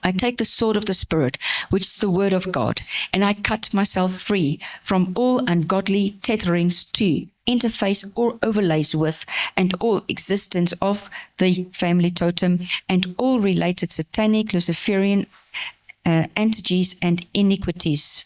I take the sword of the Spirit, which is the word of God, and I cut myself free from all ungodly tetherings to, interface or overlays with, and all existence of the family totem and all related satanic, Luciferian entities and iniquities.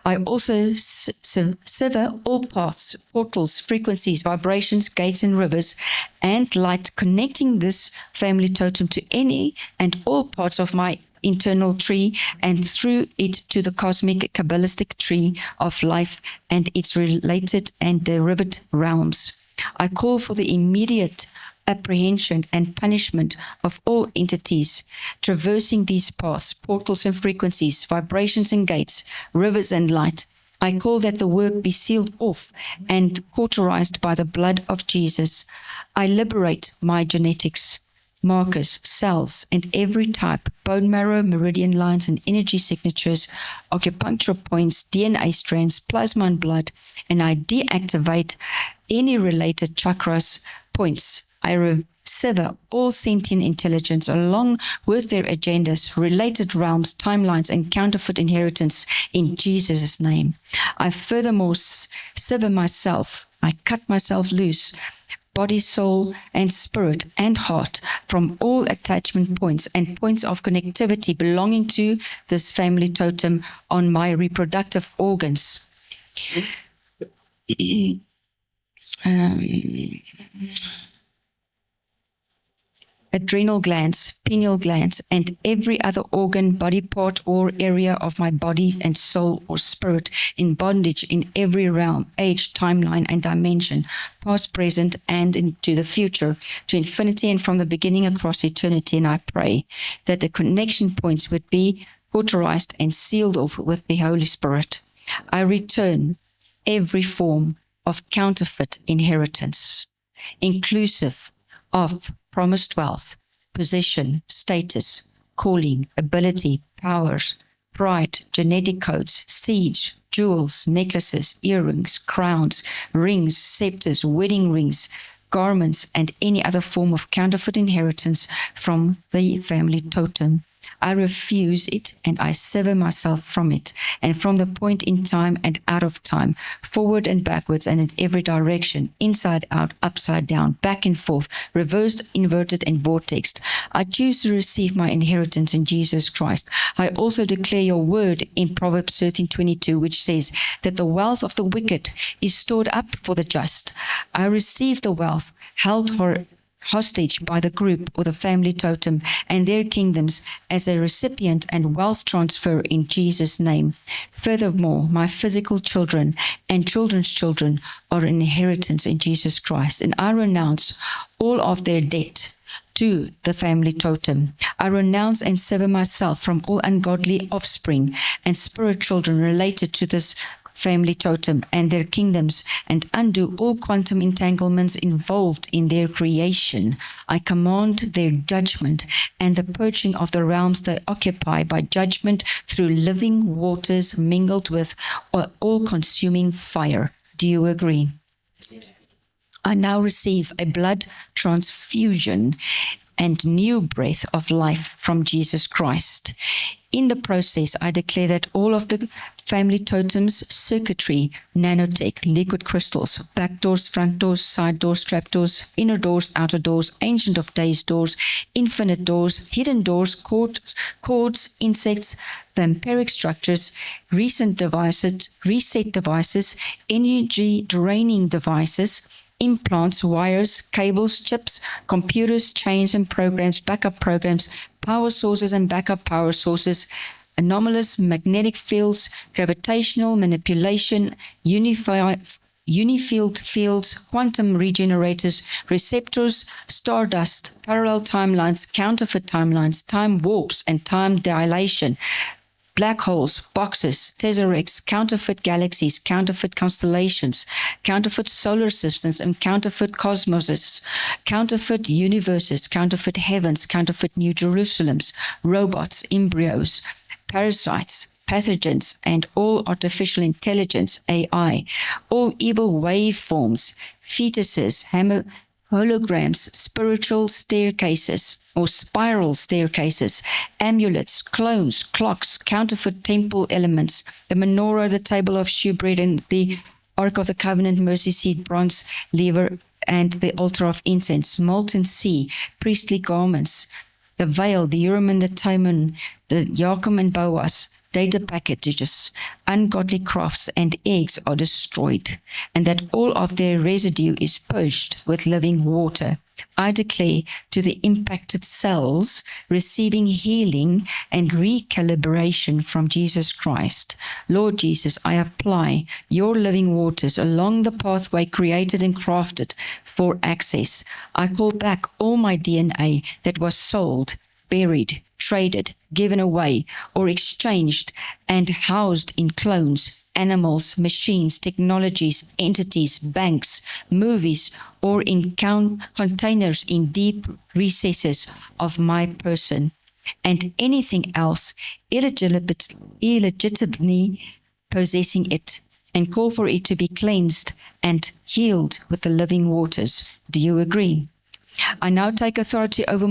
I also sever all paths, portals, frequencies, vibrations, gates, and rivers, and light connecting this family totem to any and all parts of my internal tree and through it to the cosmic Kabbalistic tree of life and its related and derivative realms. I call for the immediate apprehension and punishment of all entities traversing these paths, portals and frequencies, vibrations and gates, rivers and light. I call that the work be sealed off and cauterized by the blood of Jesus. I liberate my genetics, markers, cells, and every type, bone marrow, meridian lines, and energy signatures, acupuncture points, DNA strands, plasma and blood, and I deactivate any related chakras, points. I sever all sentient intelligence along with their agendas, related realms, timelines, and counterfeit inheritance in Jesus' name. I furthermore sever myself. I cut myself loose, body, soul, and spirit and heart from all attachment points and points of connectivity belonging to this family totem on my reproductive organs. Adrenal glands, pineal glands, and every other organ, body part, or area of my body and soul or spirit in bondage in every realm, age, timeline, and dimension, past, present, and into the future, to infinity and from the beginning across eternity. And I pray that the connection points would be cauterized and sealed off with the Holy Spirit. I return every form of counterfeit inheritance, inclusive of promised wealth, position, status, calling, ability, powers, pride, genetic codes, siege, jewels, necklaces, earrings, crowns, rings, scepters, wedding rings, garments, and any other form of counterfeit inheritance from the family totem. I refuse it and I sever myself from it and from the point in time and out of time, forward and backwards and in every direction, inside out, upside down, back and forth, reversed, inverted, and vortexed. I choose to receive my inheritance in Jesus Christ. I also declare your word in Proverbs 13:22, which says that the wealth of the wicked is stored up for the just. I receive the wealth held hostage by the group or the family totem and their kingdoms as a recipient and wealth transfer in Jesus' name. Furthermore, my physical children and children's children are an inheritance in Jesus Christ, and I renounce all of their debt to the family totem. I renounce and sever myself from all ungodly offspring and spirit children related to this family totem and their kingdoms, and undo all quantum entanglements involved in their creation. I command their judgment and the purging of the realms they occupy by judgment through living waters mingled with all-consuming fire. Do you agree? I now receive a blood transfusion and new breath of life from Jesus Christ. In the process, I declare that all of the family totems, circuitry, nanotech, liquid crystals, back doors, front doors, side doors, trap doors, inner doors, outer doors, ancient of days doors, infinite doors, hidden doors, cords, insects, vampiric structures, reset devices, energy draining devices, implants, wires, cables, chips, computers, chains and programs, backup programs, power sources and backup power sources, anomalous magnetic fields, gravitational manipulation, unifield fields, quantum regenerators, receptors, stardust, parallel timelines, counterfeit timelines, time warps and time dilation, black holes, boxes, tesseracts, counterfeit galaxies, counterfeit constellations, counterfeit solar systems and counterfeit cosmoses, counterfeit universes, counterfeit heavens, counterfeit New Jerusalems, robots, embryos, parasites, pathogens, and all artificial intelligence, AI, all evil waveforms, fetuses, holograms, spiritual staircases or spiral staircases, amulets, clones, clocks, counterfeit temple elements, the menorah, the table of shewbread, and the Ark of the Covenant, mercy seat, bronze lever, and the altar of incense, molten sea, priestly garments, the veil, the Urim and the Thummim, the Yakum and Boaz, data packages, ungodly crafts, and eggs are destroyed, and that all of their residue is purged with living water. I declare to the impacted cells receiving healing and recalibration from Jesus Christ. Lord Jesus, I apply your living waters along the pathway created and crafted for access. I call back all my DNA that was sold, buried, traded, given away, or exchanged and housed in clones, animals, machines, technologies, entities, banks, movies, or in containers in deep recesses of my person, and anything else illegitimately possessing it, and call for it to be cleansed and healed with the living waters. Do you agree? I now take authority over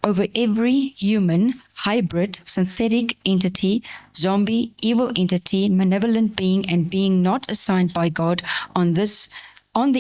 over every human, hybrid, synthetic entity, zombie, evil entity, malevolent being, and being not assigned by God on the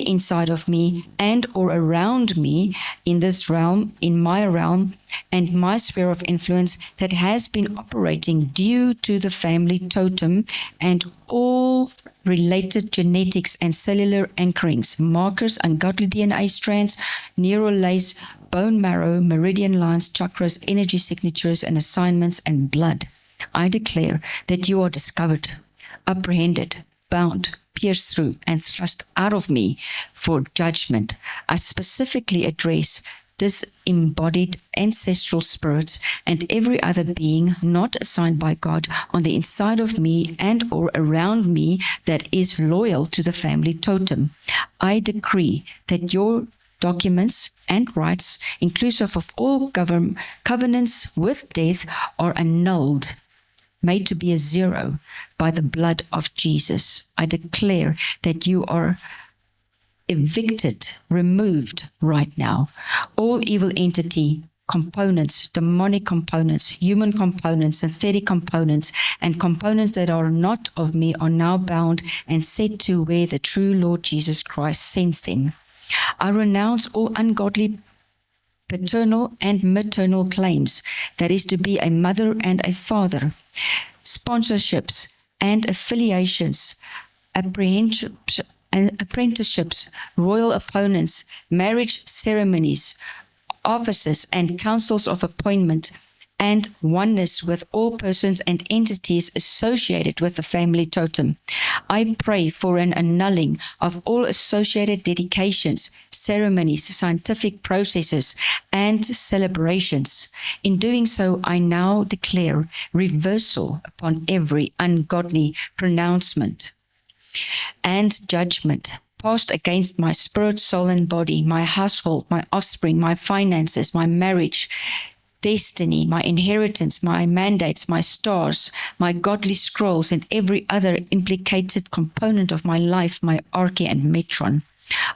inside of me and or around me in this realm, in my realm, and my sphere of influence that has been operating due to the family totem and all related genetics and cellular anchorings, markers, ungodly DNA strands, neural lace, bone marrow, meridian lines, chakras, energy signatures, and assignments, and blood. I declare that you are discovered, apprehended, bound, pierced through, and thrust out of me for judgment. I specifically address disembodied ancestral spirits and every other being not assigned by God on the inside of me and or around me that is loyal to the family totem. I decree that your documents and rights, inclusive of all covenants with death, are annulled, made to be a zero by the blood of Jesus. I declare that you are evicted, removed right now. All evil entity components, demonic components, human components, synthetic components, and components that are not of me are now bound and set to where the true Lord Jesus Christ sends them. I renounce all ungodly paternal and maternal claims, that is to be a mother and a father, sponsorships and affiliations, apprenticeships, royal opponents, marriage ceremonies, offices and councils of appointment, and oneness with all persons and entities associated with the family totem. I pray for an annulling of all associated dedications, ceremonies, scientific processes, and celebrations. In doing so, I now declare reversal upon every ungodly pronouncement and judgment passed against my spirit, soul, and body, my household, my offspring, my finances, my marriage, destiny, my inheritance, my mandates, my stars, my godly scrolls, and every other implicated component of my life, my arche and metron.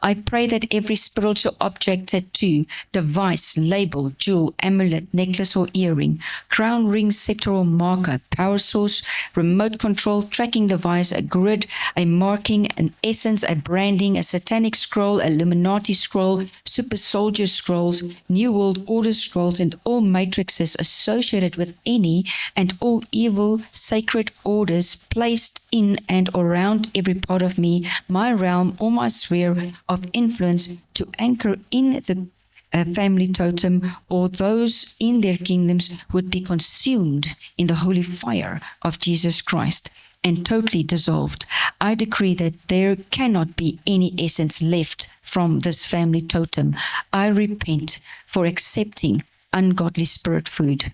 I pray that every spiritual object, tattoo, device, label, jewel, amulet, necklace or earring, crown, ring, scepter or marker, power source, remote control, tracking device, a grid, a marking, an essence, a branding, a satanic scroll, Illuminati scroll, super soldier scrolls, New World Order scrolls, and all matrices associated with any and all evil sacred orders placed in and around every part of me, my realm or my sphere of influence to anchor in the family totem, or those in their kingdoms would be consumed in the holy fire of Jesus Christ and totally dissolved. I decree that there cannot be any essence left from this family totem. I repent for accepting ungodly spirit food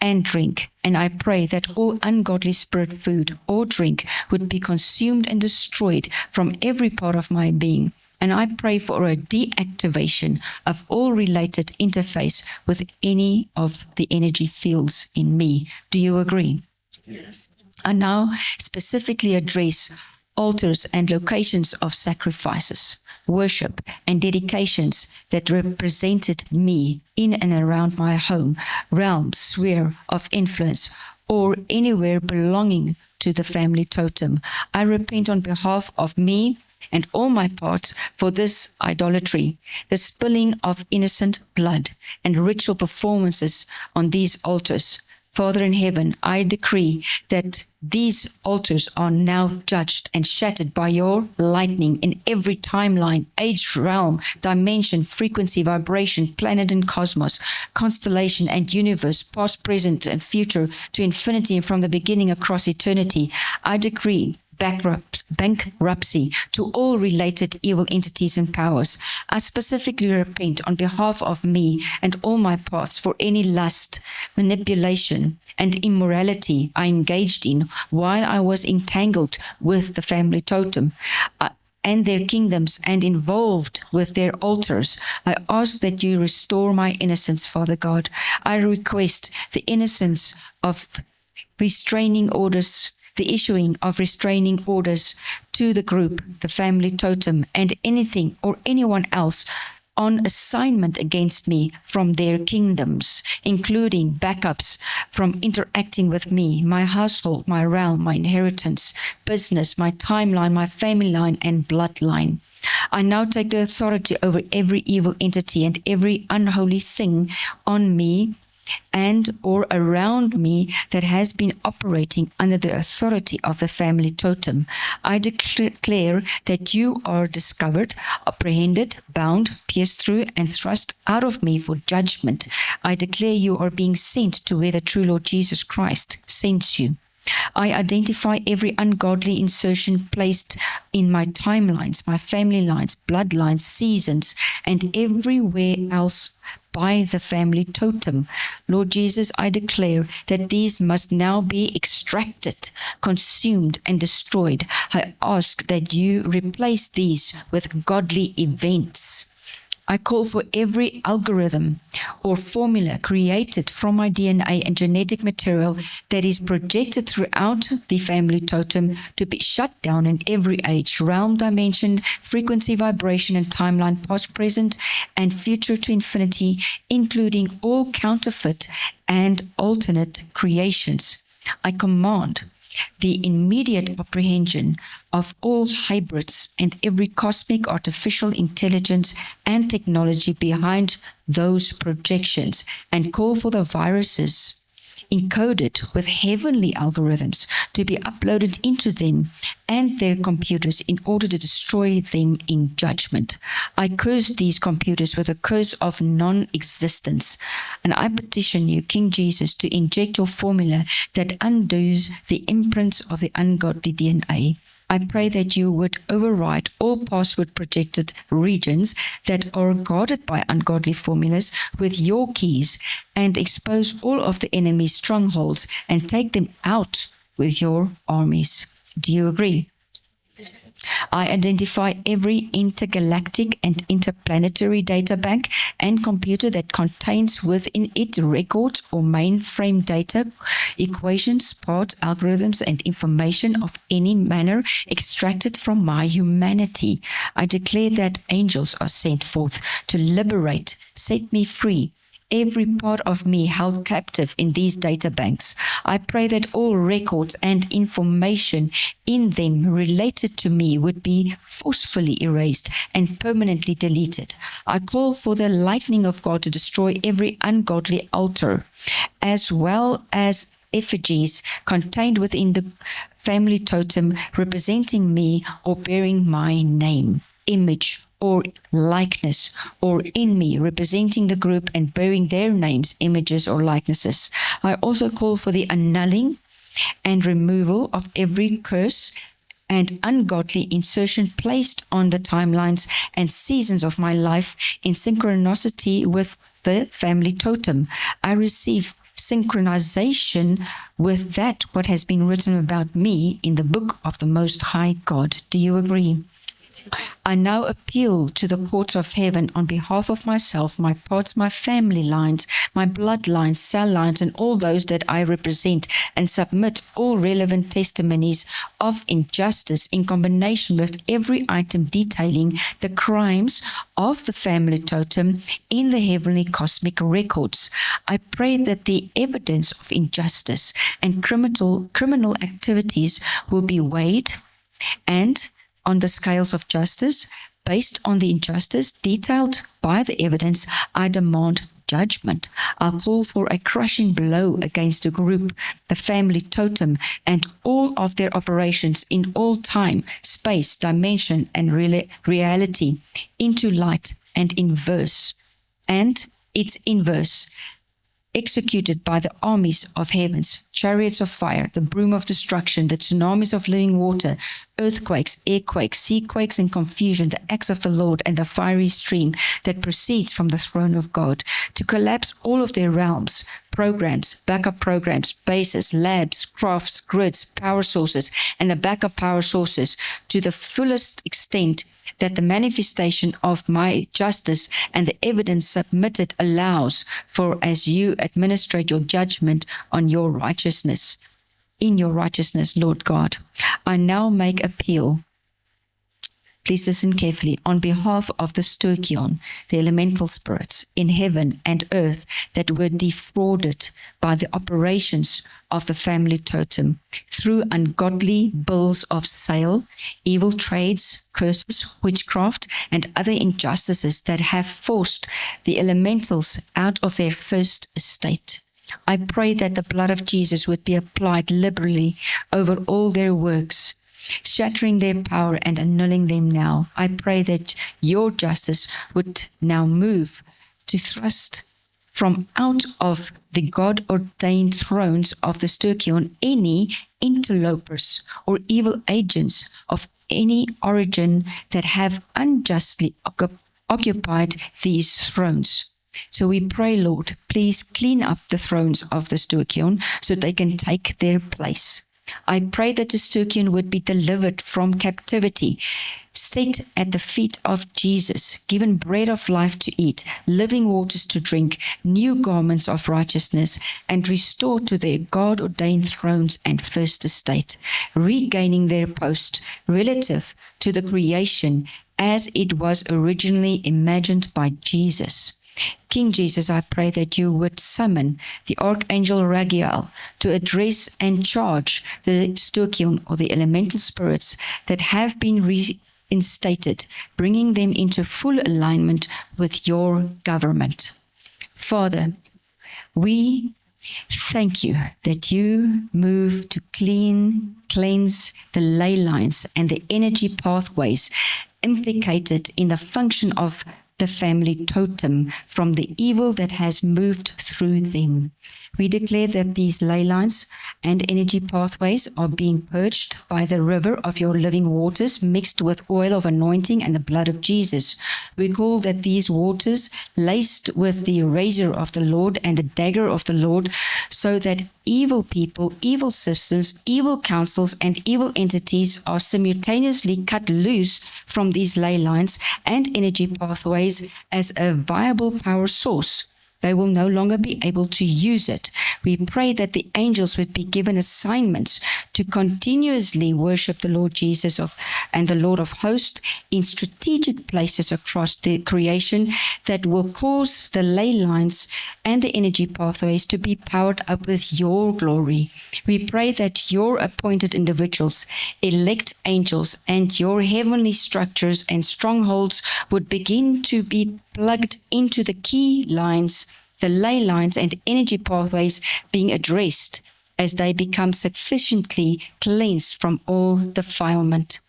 and drink, and I pray that all ungodly spirit food or drink would be consumed and destroyed from every part of my being. And I pray for a deactivation of all related interface with any of the energy fields in me. Do you agree? Yes. I now specifically address altars and locations of sacrifices, worship, and dedications that represented me in and around my home, realm, sphere of influence, or anywhere belonging to the family totem. I repent on behalf of me and all my parts for this idolatry, the spilling of innocent blood and ritual performances on these altars. Father in heaven, I decree that these altars are now judged and shattered by your lightning in every timeline, age, realm, dimension, frequency, vibration, planet and cosmos, constellation and universe, past, present, and future, to infinity and from the beginning across eternity. I decree bankruptcy to all related evil entities and powers. I specifically repent on behalf of me and all my parts for any lust, manipulation, and immorality I engaged in while I was entangled with the family totem and their kingdoms and involved with their altars. I ask that you restore my innocence, Father God. I request the innocence of restraining orders, the issuing of restraining orders to the group, the family totem, and anything or anyone else on assignment against me from their kingdoms, including backups from interacting with me, my household, my realm, my inheritance, business, my timeline, my family line, and bloodline. I now take the authority over every evil entity and every unholy thing on me and or around me that has been operating under the authority of the family totem. I declare that you are discovered, apprehended, bound, pierced through, and thrust out of me for judgment. I declare you are being sent to where the true Lord Jesus Christ sends you. I identify every ungodly insertion placed in my timelines, my family lines, bloodlines, seasons, and everywhere else by the family totem. Lord Jesus, I declare that these must now be extracted, consumed, and destroyed. I ask that you replace these with godly events. I call for every algorithm or formula created from my DNA and genetic material that is projected throughout the family totem to be shut down in every age, realm, dimension, frequency, vibration, and timeline, past, present, and future to infinity, including all counterfeit and alternate creations. I command the immediate apprehension of all hybrids and every cosmic, artificial intelligence and technology behind those projections, and call for the viruses encoded with heavenly algorithms to be uploaded into them and their computers in order to destroy them in judgment. I curse these computers with a curse of non-existence. And I petition you, King Jesus, to inject your formula that undoes the imprints of the ungodly DNA. I pray that you would override all password protected regions that are guarded by ungodly formulas with your keys and expose all of the enemy's strongholds and take them out with your armies. Do you agree? I identify every intergalactic and interplanetary data bank and computer that contains within it records or mainframe data, equations, parts, algorithms, and information of any manner extracted from my humanity. I declare that angels are sent forth to liberate, set me free, every part of me held captive in these data banks. I pray that all records and information in them related to me would be forcefully erased and permanently deleted. I call for the lightning of God to destroy every ungodly altar, as well as effigies contained within the family totem representing me or bearing my name, image, or likeness, or in me, representing the group and bearing their names, images, or likenesses. I also call for the annulling and removal of every curse and ungodly insertion placed on the timelines and seasons of my life in synchronicity with the family totem. I receive synchronization with that what has been written about me in the book of the Most High God. Do you agree? I now appeal to the courts of heaven on behalf of myself, my parts, my family lines, my bloodlines, cell lines, and all those that I represent, and submit all relevant testimonies of injustice in combination with every item detailing the crimes of the family totem in the heavenly cosmic records. I pray that the evidence of injustice and criminal activities will be weighed and on the scales of justice. Based on the injustice detailed by the evidence, I demand judgment. I'll call for a crushing blow against the group, the family totem, and all of their operations in all time, space, dimension, and reality into light and inverse. And its inverse, executed by the armies of heavens, chariots of fire, the broom of destruction, the tsunamis of living water, earthquakes, airquakes, seaquakes, and confusion, the axe of the Lord, and the fiery stream that proceeds from the throne of God, to collapse all of their realms, programs, backup programs, bases, labs, crafts, grids, power sources, and the backup power sources to the fullest extent that the manifestation of my justice and the evidence submitted allows for, as you administrate your judgment on your righteousness, in your righteousness, Lord God. I now make appeal. Please listen carefully. On behalf of the Sturkion, the elemental spirits in heaven and earth that were defrauded by the operations of the family totem through ungodly bills of sale, evil trades, curses, witchcraft, and other injustices that have forced the elementals out of their first estate. I pray that the blood of Jesus would be applied liberally over all their works, shattering their power and annulling them now. I pray that your justice would now move to thrust from out of the God-ordained thrones of the Sturkion any interlopers or evil agents of any origin that have unjustly occupied these thrones. So we pray, Lord, please clean up the thrones of the Sturkion so they can take their place. I pray that the Sturkion would be delivered from captivity, set at the feet of Jesus, given bread of life to eat, living waters to drink, new garments of righteousness, and restored to their God-ordained thrones and first estate, regaining their post relative to the creation as it was originally imagined by Jesus. King Jesus, I pray that you would summon the Archangel Ragiel to address and charge the Sturkion, or the elemental spirits that have been reinstated, bringing them into full alignment with your government. Father, we Thank you that you move to cleanse the ley lines and the energy pathways implicated in the function of the family totem from the evil that has moved through them. We declare that these ley lines and energy pathways are being purged by the river of your living waters mixed with oil of anointing and the blood of Jesus. We call that these waters laced with the razor of the Lord and the dagger of the Lord, so that evil people, evil systems, evil councils, and evil entities are simultaneously cut loose from these ley lines and energy pathways as a viable power source. They will no longer be able to use it. We pray that the angels would be given assignments to continuously worship the Lord Jesus and the Lord of hosts in strategic places across the creation that will cause the ley lines and the energy pathways to be powered up with your glory. We pray that your appointed individuals, elect angels, and your heavenly structures and strongholds would begin to be plugged into the key lines, the ley lines and energy pathways being addressed as they become sufficiently cleansed from all defilement.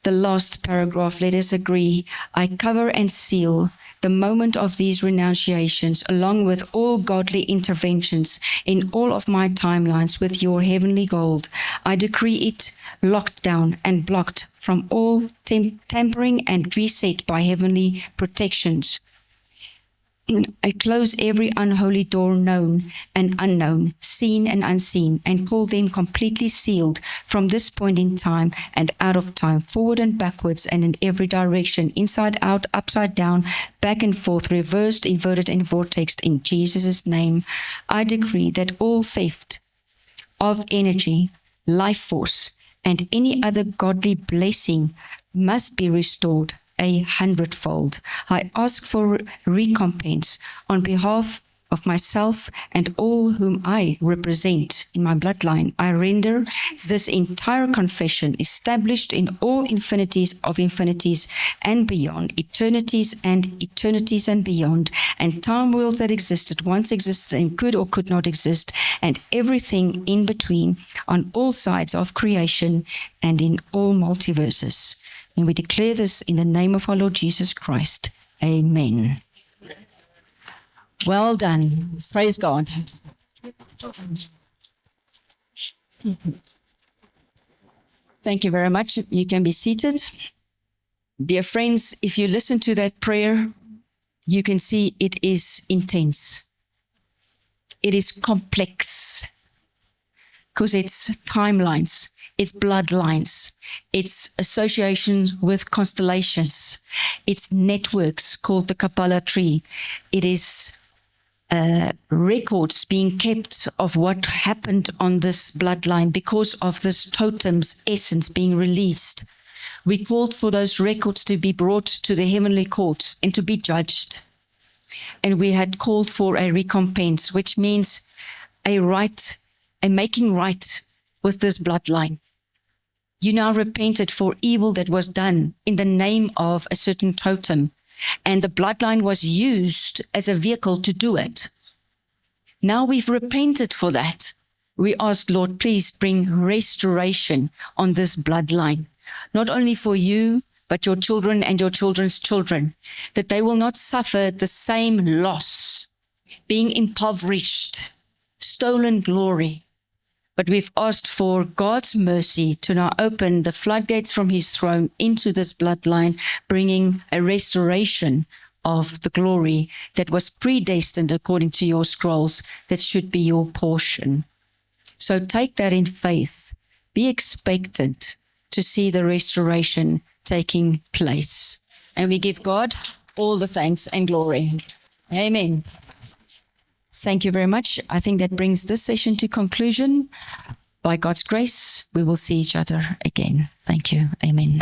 The last paragraph, let us agree, I cover and seal the moment of these renunciations along with all godly interventions in all of my timelines with your heavenly gold. I decree it locked down and blocked from all tampering and reset by heavenly protections. I close every unholy door known and unknown, seen and unseen, and call them completely sealed from this point in time and out of time, forward and backwards and in every direction, inside out, upside down, back and forth, reversed, inverted, and vortexed in Jesus' name. I decree that all theft of energy, life force, and any other godly blessing must be restored 100-fold. I ask for recompense on behalf of myself and all whom I represent in my bloodline. I render this entire confession established in all infinities of infinities and beyond, eternities and beyond, and time worlds that existed, once existed and could or could not exist, and everything in between on all sides of creation and in all multiverses. And we declare this in the name of our Lord Jesus Christ. Amen. Well done. Praise God. Thank you very much. You can be seated. Dear friends, if you listen to that prayer, you can see it is intense. It is complex because it's timelines, it's bloodlines, it's associations with constellations, it's networks called the Kapala tree. It is records being kept of what happened on this bloodline because of this totem's essence being released. We called for those records to be brought to the heavenly courts and to be judged. And we had called for a recompense, which means a making right with this bloodline. You now repented for evil that was done in the name of a certain totem, and the bloodline was used as a vehicle to do it. Now we've repented for that. We ask, Lord, please bring restoration on this bloodline, not only for you, but your children and your children's children, that they will not suffer the same loss, being impoverished, stolen glory. But we've asked for God's mercy to now open the floodgates from his throne into this bloodline, bringing a restoration of the glory that was predestined according to your scrolls, that should be your portion. So take that in faith. Be expectant to see the restoration taking place. And we give God all the thanks and glory. Amen. Thank you very much. I think that brings this session to conclusion. By God's grace, we will see each other again. Thank you. Amen.